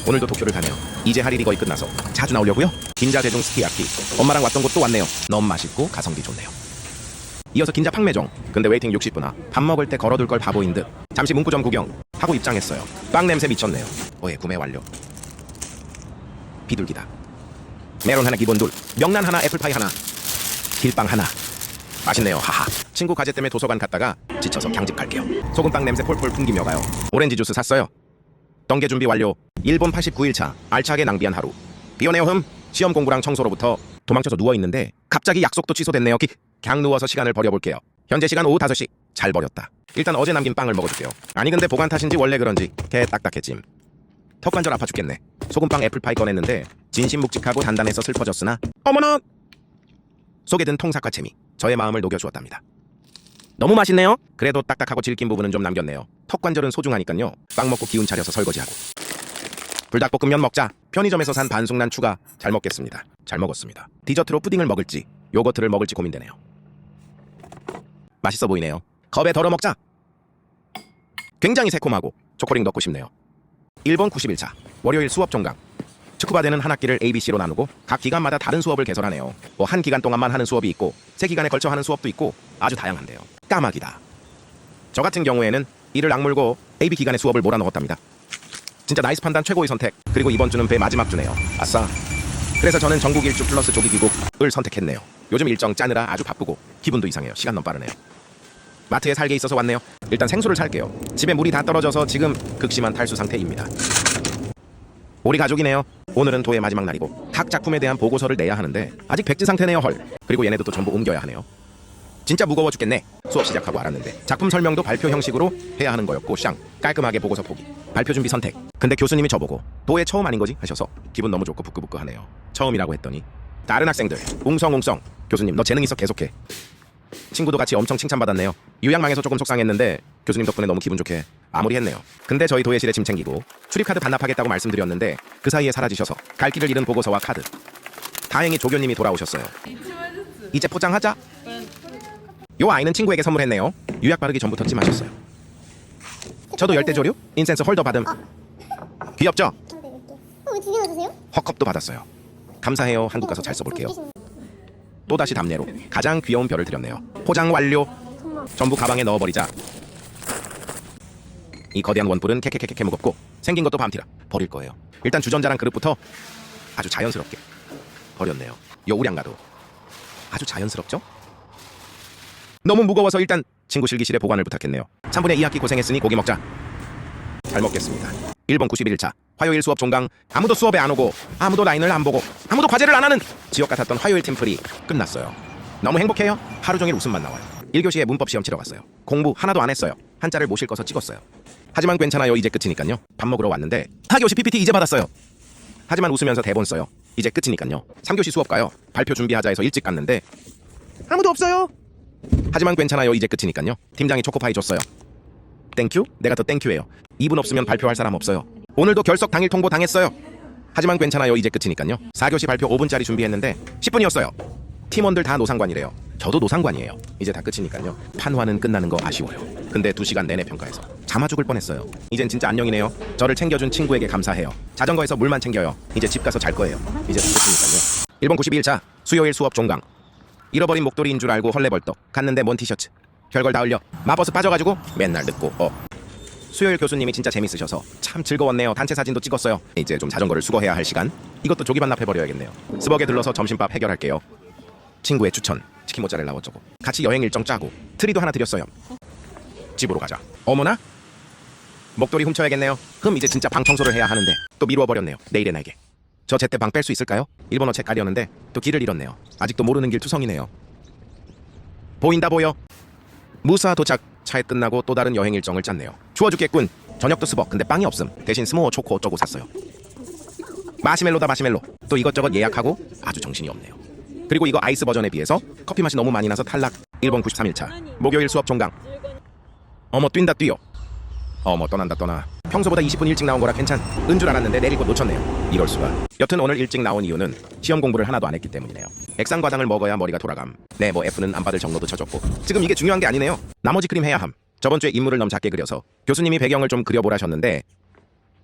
오늘도 도쿄를 가네요. 이제 할 일이 거의 끝나서 자주 나오려고요. 긴자 대중 스키야키. 엄마랑 왔던 곳 또 왔네요. 너무 맛있고 가성비 좋네요. 이어서 긴자 팡매종. 근데 웨이팅 60분아. 밥 먹을 때 걸어둘 걸 바보인 듯. 잠시 문구점 구경 하고 입장했어요. 빵 냄새 미쳤네요. 오해 구매 완료. 비둘기다. 메론 하나 기본 둘. 명란 하나 애플파이 하나. 길빵 하나. 맛있네요. 하하. 친구 과제 때문에 도서관 갔다가 지쳐서 그냥 집 갈게요. 소금빵 냄새 폴폴 풍기며 가요. 오렌지 주스 샀어요. 덩게 준비 완료. 일본 89일차 알차게 낭비한 하루. 비오네요 흠. 시험 공부랑 청소로부터 도망쳐서 누워있는데 갑자기 약속도 취소됐네요. 그냥 누워서 시간을 버려볼게요. 현재 시간 오후 5시. 잘 버렸다. 일단 어제 남긴 빵을 먹어줄게요. 아니 근데 보관 탓인지 원래 그런지 개 딱딱해짐. 턱관절 아파 죽겠네. 소금빵 애플파이 꺼냈는데 진심 묵직하고 단단해서 슬퍼졌으나 어머나! 속에 든 통삭과 재미 저의 마음을 녹여주었답니다. 너무 맛있네요. 그래도 딱딱하고 질긴 부분은 좀 남겼네요. 턱관절은 소중하니깐요. 빵 먹고 기운 차려서 설거지하고 불닭볶음면 먹자. 편의점에서 산 반숙란 추가. 잘 먹겠습니다. 잘 먹었습니다. 디저트로 푸딩을 먹을지 요거트를 먹을지 고민되네요. 맛있어 보이네요. 컵에 덜어 먹자. 굉장히 새콤하고 초코링 넣고 싶네요. 일본 91차 월요일 수업 종강. 츠쿠바대는 한 학기를 ABC로 나누고 각 기간마다 다른 수업을 개설하네요. 뭐 한 기간 동안만 하는 수업이 있고 3기간에 걸쳐 하는 수업도 있고 아주 다양한데요. 까마귀다. 저 같은 경우에는 이를 악물고 AB 기간에 수업을 몰아넣었답니다. 진짜 나이스 판단 최고의 선택. 그리고 이번 주는 배 마지막 주네요. 아싸. 그래서 저는 전국 일주 플러스 조기 귀국을 선택했네요. 요즘 일정 짜느라 아주 바쁘고 기분도 이상해요. 시간 너무 빠르네요. 마트에 살 게 있어서 왔네요. 일단 생수를 살게요. 집에 물이 다 떨어져서 지금 극심한 탈수 상태입니다. 우리 가족이네요. 오늘은 도의 마지막 날이고 각 작품에 대한 보고서를 내야 하는데 아직 백지 상태네요. 헐. 그리고 얘네도 또 전부 옮겨야 하네요. 진짜 무거워 죽겠네. 수업 시작하고 알았는데 작품 설명도 발표 형식으로 해야 하는 거였고 샹 깔끔하게 보고서 포기. 발표 준비 선택. 근데 교수님이 저보고 도의 처음 아닌 거지 하셔서 기분 너무 좋고 부끄부끄하네요. 처음이라고 했더니 다른 학생들 웅성웅성 교수님 너 재능 있어 계속해. 친구도 같이 엄청 칭찬받았네요. 유양망에서 조금 속상했는데 교수님 덕분에 너무 기분 좋게 마무리했네요. 근데 저희 도예실에 짐 챙기고 출입카드 반납하겠다고 말씀드렸는데 그 사이에 사라지셔서 갈 길을 잃은 보고서와 카드. 다행히 조교님이 돌아오셨어요. 이제 포장하자. 요 아이는 친구에게 선물했네요. 유약 바르기 전부터 찜하셨어요. 저도 열대조류 인센스 홀더 받음. 귀엽죠? 왜 두 개나 주세요? 헛컵도 받았어요. 감사해요. 한국 가서 잘 써볼게요. 또다시 답례로 가장 귀여운 별을 드렸네요. 포장 완료. 전부 가방에 넣어버리자. 이 거대한 원뿔은 캐캐캐캐 무겁고 생긴 것도 밤티라 버릴 거예요. 일단 주전자랑 그릇부터 아주 자연스럽게 버렸네요. 요 우량가도 아주 자연스럽죠? 너무 무거워서 일단 친구 실기실에 보관을 부탁했네요. 3분의 2학기 고생했으니 고기 먹자. 잘 먹겠습니다. 1번 91차 화요일 수업 종강. 아무도 수업에 안 오고 아무도 라인을 안 보고 아무도 과제를 안 하는 지옥 같았던 화요일 팀플이 끝났어요. 너무 행복해요. 하루 종일 웃음만 나와요. 1교시에 문법 시험 치러 갔어요. 공부 하나도 안 했어요. 한자를 못 읽어서 찍었어요. 하지만 괜찮아요. 이제 끝이니까요. 밥 먹으러 왔는데 하교시 PPT 이제 받았어요. 하지만 웃으면서 대본 써요. 이제 끝이니까요. 3교시 수업 가요. 발표 준비하자 해서 일찍 갔는데 아무도 없어요. 하지만 괜찮아요. 이제 끝이니까요. 팀장이 초코파이 줬어요. 땡큐? 내가 더 땡큐예요. 2분 없으면 발표할 사람 없어요. 오늘도 결석 당일 통보 당했어요. 하지만 괜찮아요. 이제 끝이니까요. 4교시 발표 5분짜리 준비했는데 10분이었어요. 팀원들 다 노상관이래요. 저도 노상관이에요. 이제 다 끝이니까요. 판화는 끝나는 거 아쉬워요. 근데 2시간 내내 평가해서 잠아 죽을 뻔했어요. 이젠 진짜 안녕이네요. 저를 챙겨준 친구에게 감사해요. 자전거에서 물만 챙겨요. 이제 집 가서 잘 거예요. 이제 다 끝이니까요. 1번 92일차 수요일 수업 종강. 잃어버린 목도리인 줄 알고 헐레벌떡 갔는데 뭔 티셔츠. 별걸 다 흘려. 마버스 빠져가지고 맨날 늦고 수요일 교수님이 진짜 재밌으셔서 참 즐거웠네요. 단체 사진도 찍었어요. 이제 좀 자전거를 수거해야 할 시간. 이것도 조기 반납해버려야겠네요. 스벅에 들러서 점심밥 해결할게요. 친구의 추천 치킨 모짜렐라 어쩌고 같이 여행 일정 짜고 트리도 하나 드렸어요. 집으로 가자. 어머나? 목도리 훔쳐야겠네요. 그럼 이제 진짜 방 청소를 해야 하는데 또 미루어버렸네요. 내일의 날개. 저 제때 방 뺄 수 있을까요? 일본어 책 가려는데 또 길을 잃었네요. 아직도 모르는 길 투성이네요. 보인다 보여. 무사 도착. 차에 끝나고 또 다른 여행 일정을 짰네요. 추워 죽겠군. 저녁도 스벅. 근데 빵이 없음. 대신 스모어 초코 어쩌고 샀어요. 마시멜로다 마시멜로. 또 이것저것 예약하고 아주 정신이 없네요. 그리고 이거 아이스 버전에 비해서 커피 맛이 너무 많이 나서 탈락. 1번 93일차 목요일 수업 종강. 어머 뛴다 뛰어. 어머 떠난다 떠나. 평소보다 20분 일찍 나온 거라 괜찮은 줄 알았는데 내릴 곳 놓쳤네요. 이럴 수가. 여튼 오늘 일찍 나온 이유는 시험 공부를 하나도 안 했기 때문이네요. 액상과당을 먹어야 머리가 돌아감. 네 뭐 F는 안 받을 정도도 쳐줬고 지금 이게 중요한 게 아니네요. 나머지 그림 해야 함. 저번 주에 인물을 너무 작게 그려서 교수님이 배경을 좀 그려보라셨는데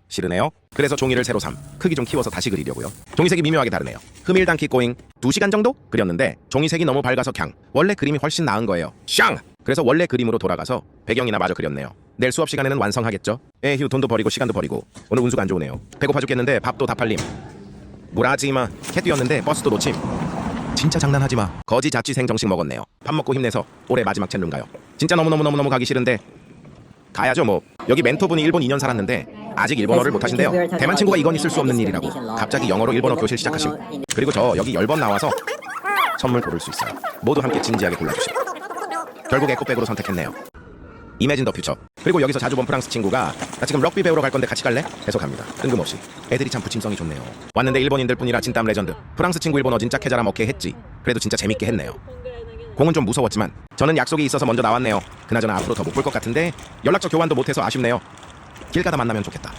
싫으네요. 그래서 종이를 새로 삼. 크기 좀 키워서 다시 그리려고요. 종이색이 미묘하게 다르네요. 흠일당키 꼬잉 2시간 정도 그렸는데 종이색이 너무 밝아서 캉. 원래 그림이 훨씬 나은 거예요. 샹! 그래서 원래 그림으로 돌아가서 배경이나 마저 그렸네요. 내일 수업 시간에는 완성하겠죠? 에휴 돈도 버리고 시간도 버리고 오늘 운수가 안 좋으네요. 배고파 죽겠는데 밥도 다 팔림. 뭐라지마. 해 뛰었는데 버스도 놓침. 진짜 장난하지마. 거지 자취생 정식 먹었네요. 밥 먹고 힘내서 올해 마지막 챌룸 가요. 진짜 너무너무 가기 싫은데 가야죠 뭐. 여기 멘토분이 일본 2년 살았는데 아직 일본어를 못하신대요. 대만 친구가 이건 있을 수 없는 일이라고 갑자기 영어로 일본어 교실 시작하심. 그리고 저 여기 10번 나와서 선물 고를 수 있어요. 모두 함께 진지하게 골라주심. 결국 에코백으로 선택했네요. 이매진 더 퓨처. 그리고 여기서 자주 본 프랑스 친구가 나 지금 럭비 배우러 갈 건데 같이 갈래? 해서 갑니다. 뜬금없이. 애들이 참 부침성이 좋네요. 왔는데 일본인들 뿐이라 진땀 레전드. 프랑스 친구 일본어 진짜 캐자람 오케이 했지. 그래도 진짜 재밌게 했네요. 공은 좀 무서웠지만 저는 약속이 있어서 먼저 나왔네요. 그나저나 앞으로 더 못 볼 것 같은데 연락처 교환도 못해서 아쉽네요. 길 가다 만나면 좋겠다.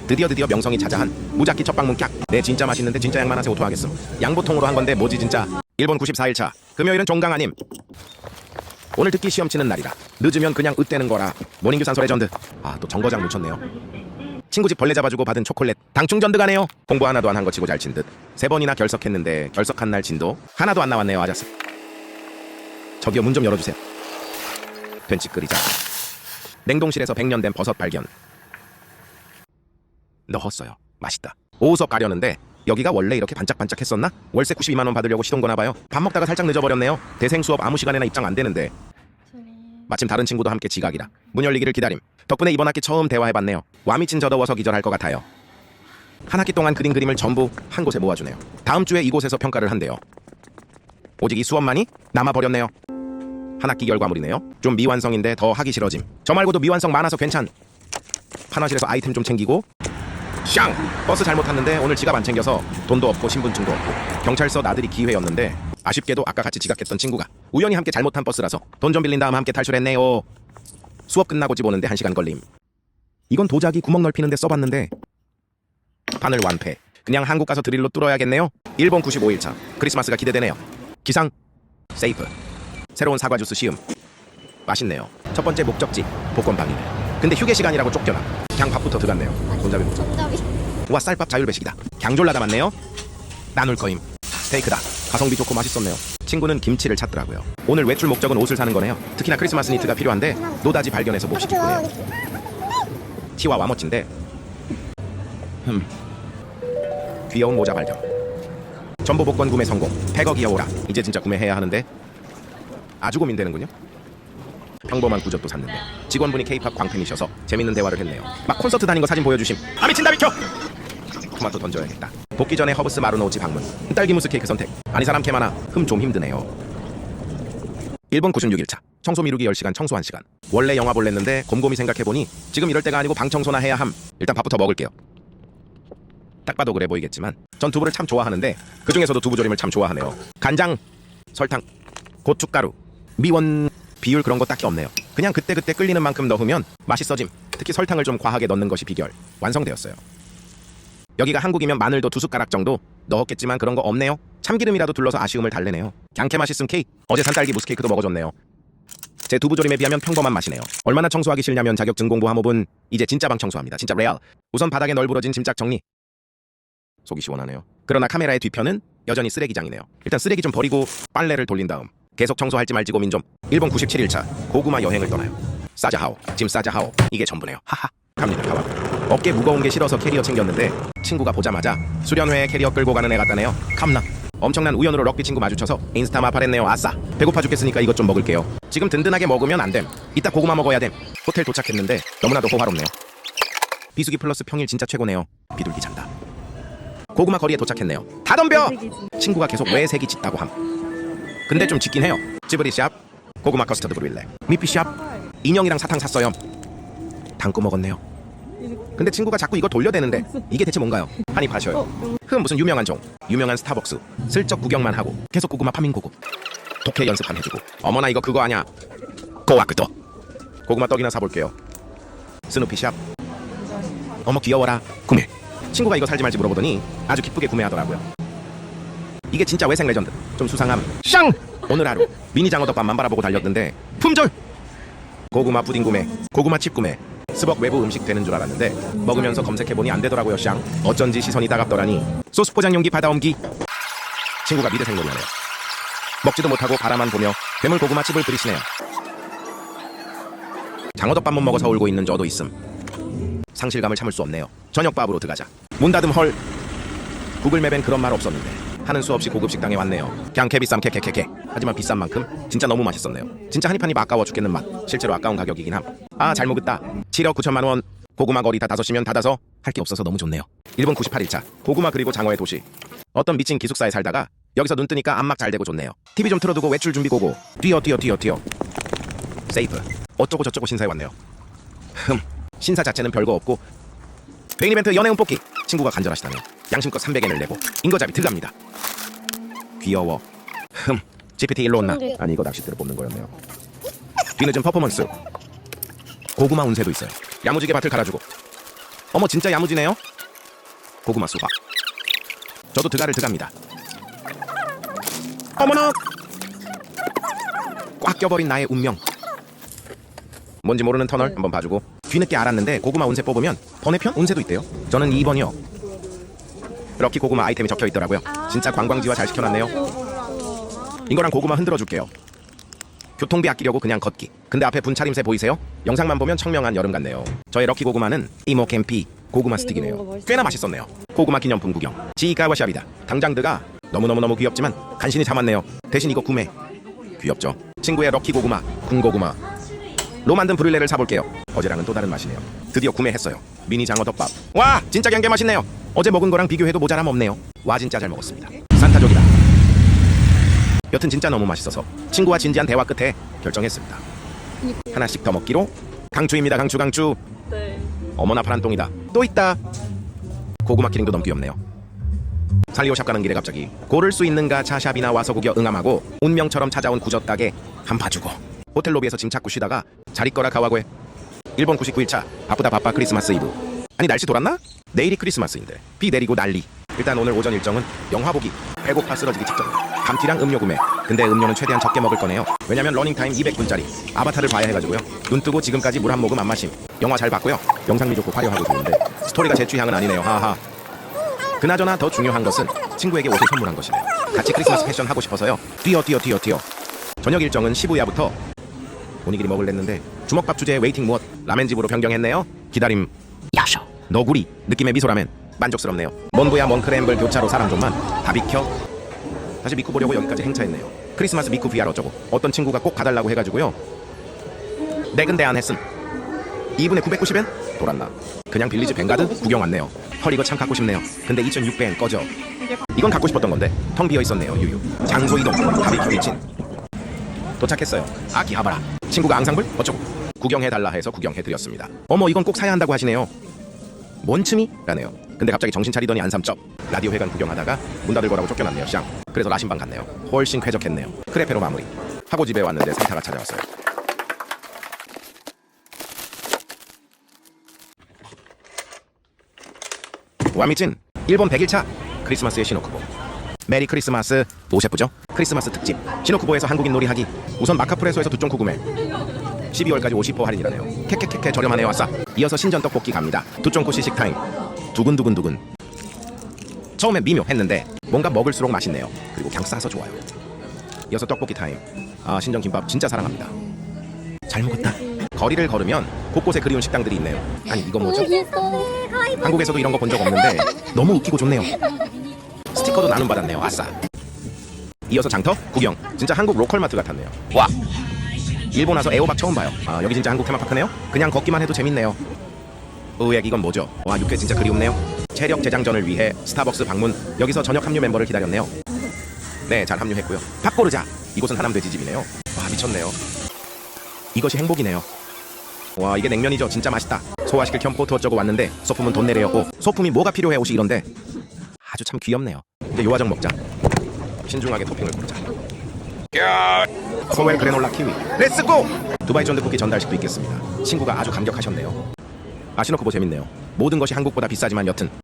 드디어 명성이 자자한 무작기 첫 방문 깍. 네 진짜 맛있는데 진짜 양만 하세 오토하겠음. 양보통으로 한 건데 뭐지 진짜. 1번 94일차 금요일은 종강 아님. 오늘 듣기 시험 치는 날이라 늦으면 그냥 으떼는 거라. 모닝 유산소 레전드. 아 또 정거장 놓쳤네요. 친구 집 벌레 잡아주고 받은 초콜릿 당충전드 가네요. 공부 하나도 안 한 거 치고 잘 친 듯. 3번이나 결석했는데 결석한 날 진도 하나도 안 나왔네요. 아자스. 저기요 문 좀 열어주세요. 된치 끓이자. 냉동실에서 100년 된 버섯 발견. 넣었어요. 맛있다. 오후 수업 가려는데 여기가 원래 이렇게 반짝반짝했었나? 월세 92만원 받으려고 시동 거나봐요. 밥 먹다가 살짝 늦어버렸네요. 대생 수업 아무 시간에나 입장 안 되는데 마침 다른 친구도 함께 지각이라 문 열리기를 기다림. 덕분에 이번 학기 처음 대화해봤네요. 와 미친 저 더워서 기절할 것 같아요. 한 학기 동안 그린 그림을 전부 한 곳에 모아주네요. 다음 주에 이곳에서 평가를 한대요. 오직 이 수업만이 남아버렸네요. 한 학기 결과물이네요. 좀 미완성인데 더 하기 싫어짐. 저 말고도 미완성 많아서 괜찮. 판화실에서 아이템 좀 챙기고 샹! 버스 잘못 탔는데 오늘 지갑 안 챙겨서 돈도 없고 신분증도 없고 경찰서 나들이 기회였는데 아쉽게도 아까 같이 지각했던 친구가 우연히 함께 잘못 탄 버스라서 돈 좀 빌린 다음 함께 탈출했네요. 수업 끝나고 집 오는데 1시간 걸림. 이건 도자기 구멍 넓히는데 써봤는데 판을 완패. 그냥 한국 가서 드릴로 뚫어야겠네요. 1번 95일차 크리스마스가 기대되네요. 기상 세이프. 새로운 사과 주스 시음. 맛있네요. 첫 번째 목적지 복권방이네. 근데 휴게 시간이라고 쫓겨나. 그냥 밥부터 들어갔네요. 손잡이 못 잡. 와 쌀밥 자율배식이다. 강졸라다 맞네요. 나눌 거임. 스테이크다. 가성비 좋고 맛있었네요. 친구는 김치를 찾더라고요. 오늘 외출 목적은 옷을 사는 거네요. 특히나 크리스마스 니트가 필요한데 노다지 발견해서 몹시 기쁘네요. 티와 와머치인데 귀여운 모자 발견. 전보 복권 구매 성공. 100억이야 오라. 이제 진짜 구매해야 하는데 아주 고민되는군요. 평범한 구젓도 샀는데 직원분이 K-팝 광팬이셔서 재밌는 대화를 했네요. 막 콘서트 다닌 거 사진 보여주심. 아 미친다 비켜. 토마토 던져야겠다. 복귀 전에 허브스 마루노우치 방문. 딸기 무스 케이크 선택. 아니 사람 캐 많아. 좀 힘드네요. 일본 96일차 청소 미루기 10시간 청소 1시간. 원래 영화 볼랬는데 곰곰이 생각해보니 지금 이럴 때가 아니고 방 청소나 해야 함. 일단 밥부터 먹을게요. 딱 봐도 그래 보이겠지만 전 두부를 참 좋아하는데 그중에서도 두부조림을 참 좋아하네요. 간장, 설탕, 고춧가루, 미원 비율 그런 거 딱히 없네요. 그냥 그때그때 끌리는 만큼 넣으면 맛있어짐. 특히 설탕을 좀 과하게 넣는 것이 비결. 완성되었어요. 여기가 한국이면 마늘도 2숟가락 정도 넣었겠지만 그런 거 없네요. 참기름이라도 둘러서 아쉬움을 달래네요. 양캐 맛있음 케이크. 어제 산 딸기 무스 케이크도 먹어줬네요. 제 두부조림에 비하면 평범한 맛이네요. 얼마나 청소하기 싫냐면 자격증 공부 함업은 이제 진짜 방 청소합니다. 진짜 레알. 우선 바닥에 널브러진 짐짝 정리. 속이 시원하네요. 그러나 카메라의 뒤편은 여전히 쓰레기장이네요. 일단 쓰레기 좀 버리고 빨래를 돌린 다음 계속 청소할지 말지 고민 좀. 일본 97일차 고구마 여행을 떠나요. 사자하오, 짐 사자하오. 이게 전부네요. 하하. 갑니다. 가와. 어깨 무거운 게 싫어서 캐리어 챙겼는데 친구가 보자마자 수련회에 캐리어 끌고 가는 애 같다네요. 캄나. 엄청난 우연으로 럭비 친구 마주쳐서 인스타 마팔했네요. 아싸. 배고파 죽겠으니까 이것 좀 먹을게요. 지금 든든하게 먹으면 안 됨. 이따 고구마 먹어야 됨. 호텔 도착했는데 너무나도 호화롭네요. 비수기 플러스 평일 진짜 최고네요. 비둘기 잔다. 고구마 거리에 도착했네요. 다 덤벼! 친구가 계속 왜 색이 짙다고 함. 근데 좀 짙긴 해요. 찌브리샵, 고구마 커스터드 브릴레, 미피샵, 인형이랑 사탕 샀어요. 담고 먹었네요. 근데 친구가 자꾸 이거 돌려대는데 이게 대체 뭔가요? 한입 하셔요. 무슨 유명한 종, 유명한 스타벅스. 슬쩍 구경만 하고 계속 고구마 파밍 고구. 독해 연습한 해주고. 어머나 이거 그거 아냐. 고와크도. 고구마 떡이나 사볼게요. 스누피샵. 어머 귀여워라. 구매. 친구가 이거 살지 말지 물어보더니 아주 기쁘게 구매하더라고요. 이게 진짜 외생 레전드. 좀 수상함. 샹! 오늘 하루 미니 장어덮밥만 바라보고 달렸는데 품절! 고구마 푸딩 구매, 고구마 칩 구매. 스벅 외부 음식 되는 줄 알았는데 먹으면서 검색해보니 안 되더라고요. 샹. 어쩐지 시선이 따갑더라니. 소스 포장 용기 받아옴기. 친구가 미대생 놀이하네요. 먹지도 못하고 바라만 보며 괴물 고구마 칩을 들이시네요. 장어덮밥만 먹어서 울고 있는 저도 있음. 상실감을 참을 수 없네요. 저녁밥으로 들어가자. 문 닫음 헐. 구글맵엔 그런 말 없었는데 하는 수 없이 고급 식당에 왔네요. 그냥 개비쌈 캐캐캐캐. 하지만 비싼 만큼 진짜 너무 맛있었네요. 진짜 한입 한입 아까워 죽겠는 맛. 실제로 아까운 가격이긴 함. 아 잘 먹었다. 7억 9천만 원. 고구마 거리 다 5시면 닫아서 할 게 없어서 너무 좋네요. 일본 98일차 고구마 그리고 장어의 도시. 어떤 미친 기숙사에 살다가 여기서 눈 뜨니까 안막 잘 되고 좋네요. TV 좀 틀어두고 외출 준비 고고. 뛰어. 세이프. 어쩌고 저쩌고 신사에 왔네요. 신사 자체는 별거 없고 메인 이벤트 연애운 뽑기. 친구가 간절하시다며 양심껏 300엔을 내고 인거잡이 들어갑니다. 귀여워. GPT 일로 온나. 아니 이거 낚싯대로 뽑는 거였네요. 뒤늦은 퍼포먼스. 고구마 운세도 있어요. 야무지게 밭을 갈아주고. 어머 진짜 야무지네요. 고구마 수박. 저도 드가를 들어갑니다. 어머나. 꽉 껴버린 나의 운명. 뭔지 모르는 터널 한번 봐주고. 뒤늦게 알았는데 고구마 운세 뽑으면 번외편 운세도 있대요. 저는 2번이요. 럭키 고구마 아이템이 적혀있더라고요. 진짜 관광지화 잘 시켜놨네요. 이거랑 고구마 흔들어줄게요. 교통비 아끼려고 그냥 걷기. 근데 앞에 분차림새 보이세요? 영상만 보면 청명한 여름 같네요. 저의 럭키 고구마는 이모 캠피 고구마 스틱이네요. 꽤나 맛있었네요. 고구마 기념품 구경. 지가와샵이다. 당장 드가 너무너무 귀엽지만 간신히 참았네요. 대신 이거 구매. 귀엽죠? 친구의 럭키 고구마, 군고구마 로 만든 브릴레를 사볼게요. 어제랑은 또 다른 맛이네요. 드디어 구매했어요. 미니 장어덮밥. 와 진짜 갱게 맛있네요. 어제 먹은 거랑 비교해도 모자람 없네요. 와 진짜 잘 먹었습니다. 산타족이다. 여튼 진짜 너무 맛있어서 친구와 진지한 대화 끝에 결정했습니다. 하나씩 더 먹기로. 강추입니다. 강추. 네. 어머나 파란 똥이다. 또 있다. 고구마 키링도 너무 귀엽네요. 살리오샵 가는 길에 갑자기 고를 수 있는가 차샵이나 와서 구겨 응함하고 운명처럼 찾아온 구젓 가게 한 봐주고 호텔 로비에서 짐 찾고 쉬다가 자리 거라 가와고해. 일본 99일차 바쁘다 바빠 크리스마스 이브. 아니 날씨 돌았나? 내일이 크리스마스인데 비 내리고 난리. 일단 오늘 오전 일정은 영화 보기. 배고파 쓰러지기 직전. 감튀랑 음료 구매. 근데 음료는 최대한 적게 먹을 거네요. 왜냐면 러닝타임 200분짜리 아바타를 봐야 해가지고요. 눈 뜨고 지금까지 물 한 모금 안 마심. 영화 잘 봤고요. 영상미 좋고 화려하고 좋은데 스토리가 제 취향은 아니네요. 하하. 그나저나 더 중요한 것은 친구에게 옷을 선물한 것이네요. 같이 크리스마스 패션 하고 싶어서요. 뛰어. 저녁 일정은 시부야부터 오니기리 먹을랬는데 주먹밥 주제에 웨이팅 무엇 라멘집으로 변경했네요. 기다림 너구리 느낌의 미소라멘 만족스럽네요. 먼부야 먼크램블 교차로 사람 좀만 다 비켜. 다시 미쿠 보려고 여기까지 행차했네요. 크리스마스 미쿠 VR 어쩌고 어떤 친구가 꼭 가달라고 해가지고요. 네 근데 안 했음. 2분에 990엔? 돌았나? 그냥 빌리지 뱅가드 구경 왔네요. 헐 이거 참 갖고 싶네요. 근데 2600엔 꺼져. 이건 갖고 싶었던 건데 텅 비어 있었네요. 유유. 장소 이동. 바비큐 미친. 도착했어요. 아기하바라. 친구가 앙상블 어쩌고 구경해달라 해서 구경해드렸습니다. 어머 이건 꼭 사야 한다고 하시네요. 뭔 춤이? 라네요. 근데 갑자기 정신 차리더니 안삼쩍. 라디오 회관 구경하다가 문 닫을 거라고 쫓겨났네요. 쌍. 그래서 라신방 갔네요. 훨씬 쾌적했네요. 크레페로 마무리. 하고 집에 왔는데 산타가 찾아왔어요. 와미진 일본 100일차 크리스마스의 시노쿠보. 메리 크리스마스 노셰프죠. 크리스마스 특집 시노쿠보에서 한국인 놀이하기. 우선 마카프레소에서 두쫑쿠 구매. 12월까지 50% 할인이라네요. 캐캐캐캐 저렴하네요. 아싸. 이어서 신전 떡볶이 갑니다. 두쫑쿠 시식 타임. 두근두근두근. 처음엔 미묘했는데 뭔가 먹을수록 맛있네요. 그리고 그냥 싸서 좋아요. 이어서 떡볶이 타임. 아 신전 김밥 진짜 사랑합니다. 잘 먹었다. 거리를 걸으면 곳곳에 그리운 식당들이 있네요. 아니 이거 뭐죠? 한국에서도 이런 거 본 적 없는데 너무 웃기고 좋네요. 스티커도 나눔받았네요. 아싸. 이어서 장터 구경. 진짜 한국 로컬마트 같았네요. 와. 일본 와서 애호박 처음 봐요. 아 여기 진짜 한국 테마파크네요. 그냥 걷기만 해도 재밌네요. 으액 이건 뭐죠? 와 육회 진짜 그리움네요. 체력 재장전을 위해 스타벅스 방문. 여기서 저녁 합류 멤버를 기다렸네요. 네 잘 합류했고요. 밥 고르자. 이곳은 하남 돼지집이네요. 와 미쳤네요. 이것이 행복이네요. 와 이게 냉면이죠. 진짜 맛있다. 소화시킬 겸 포트 어쩌고 왔는데 소품은 돈 내래요. 오 소품이 뭐가 필요해 옷이 이런데 아주 참 귀엽네요. 이제 요화정 먹자. 신중하게 토핑을 고르자. 소웰 그래놀라 키위 렛츠고. 두바이 쫀득 쿠키 전달식도 있겠습니다. 친구가 아주 감격하셨네요. 아시노쿠보 재밌네요. 모든 것이 한국보다 비싸지만 여튼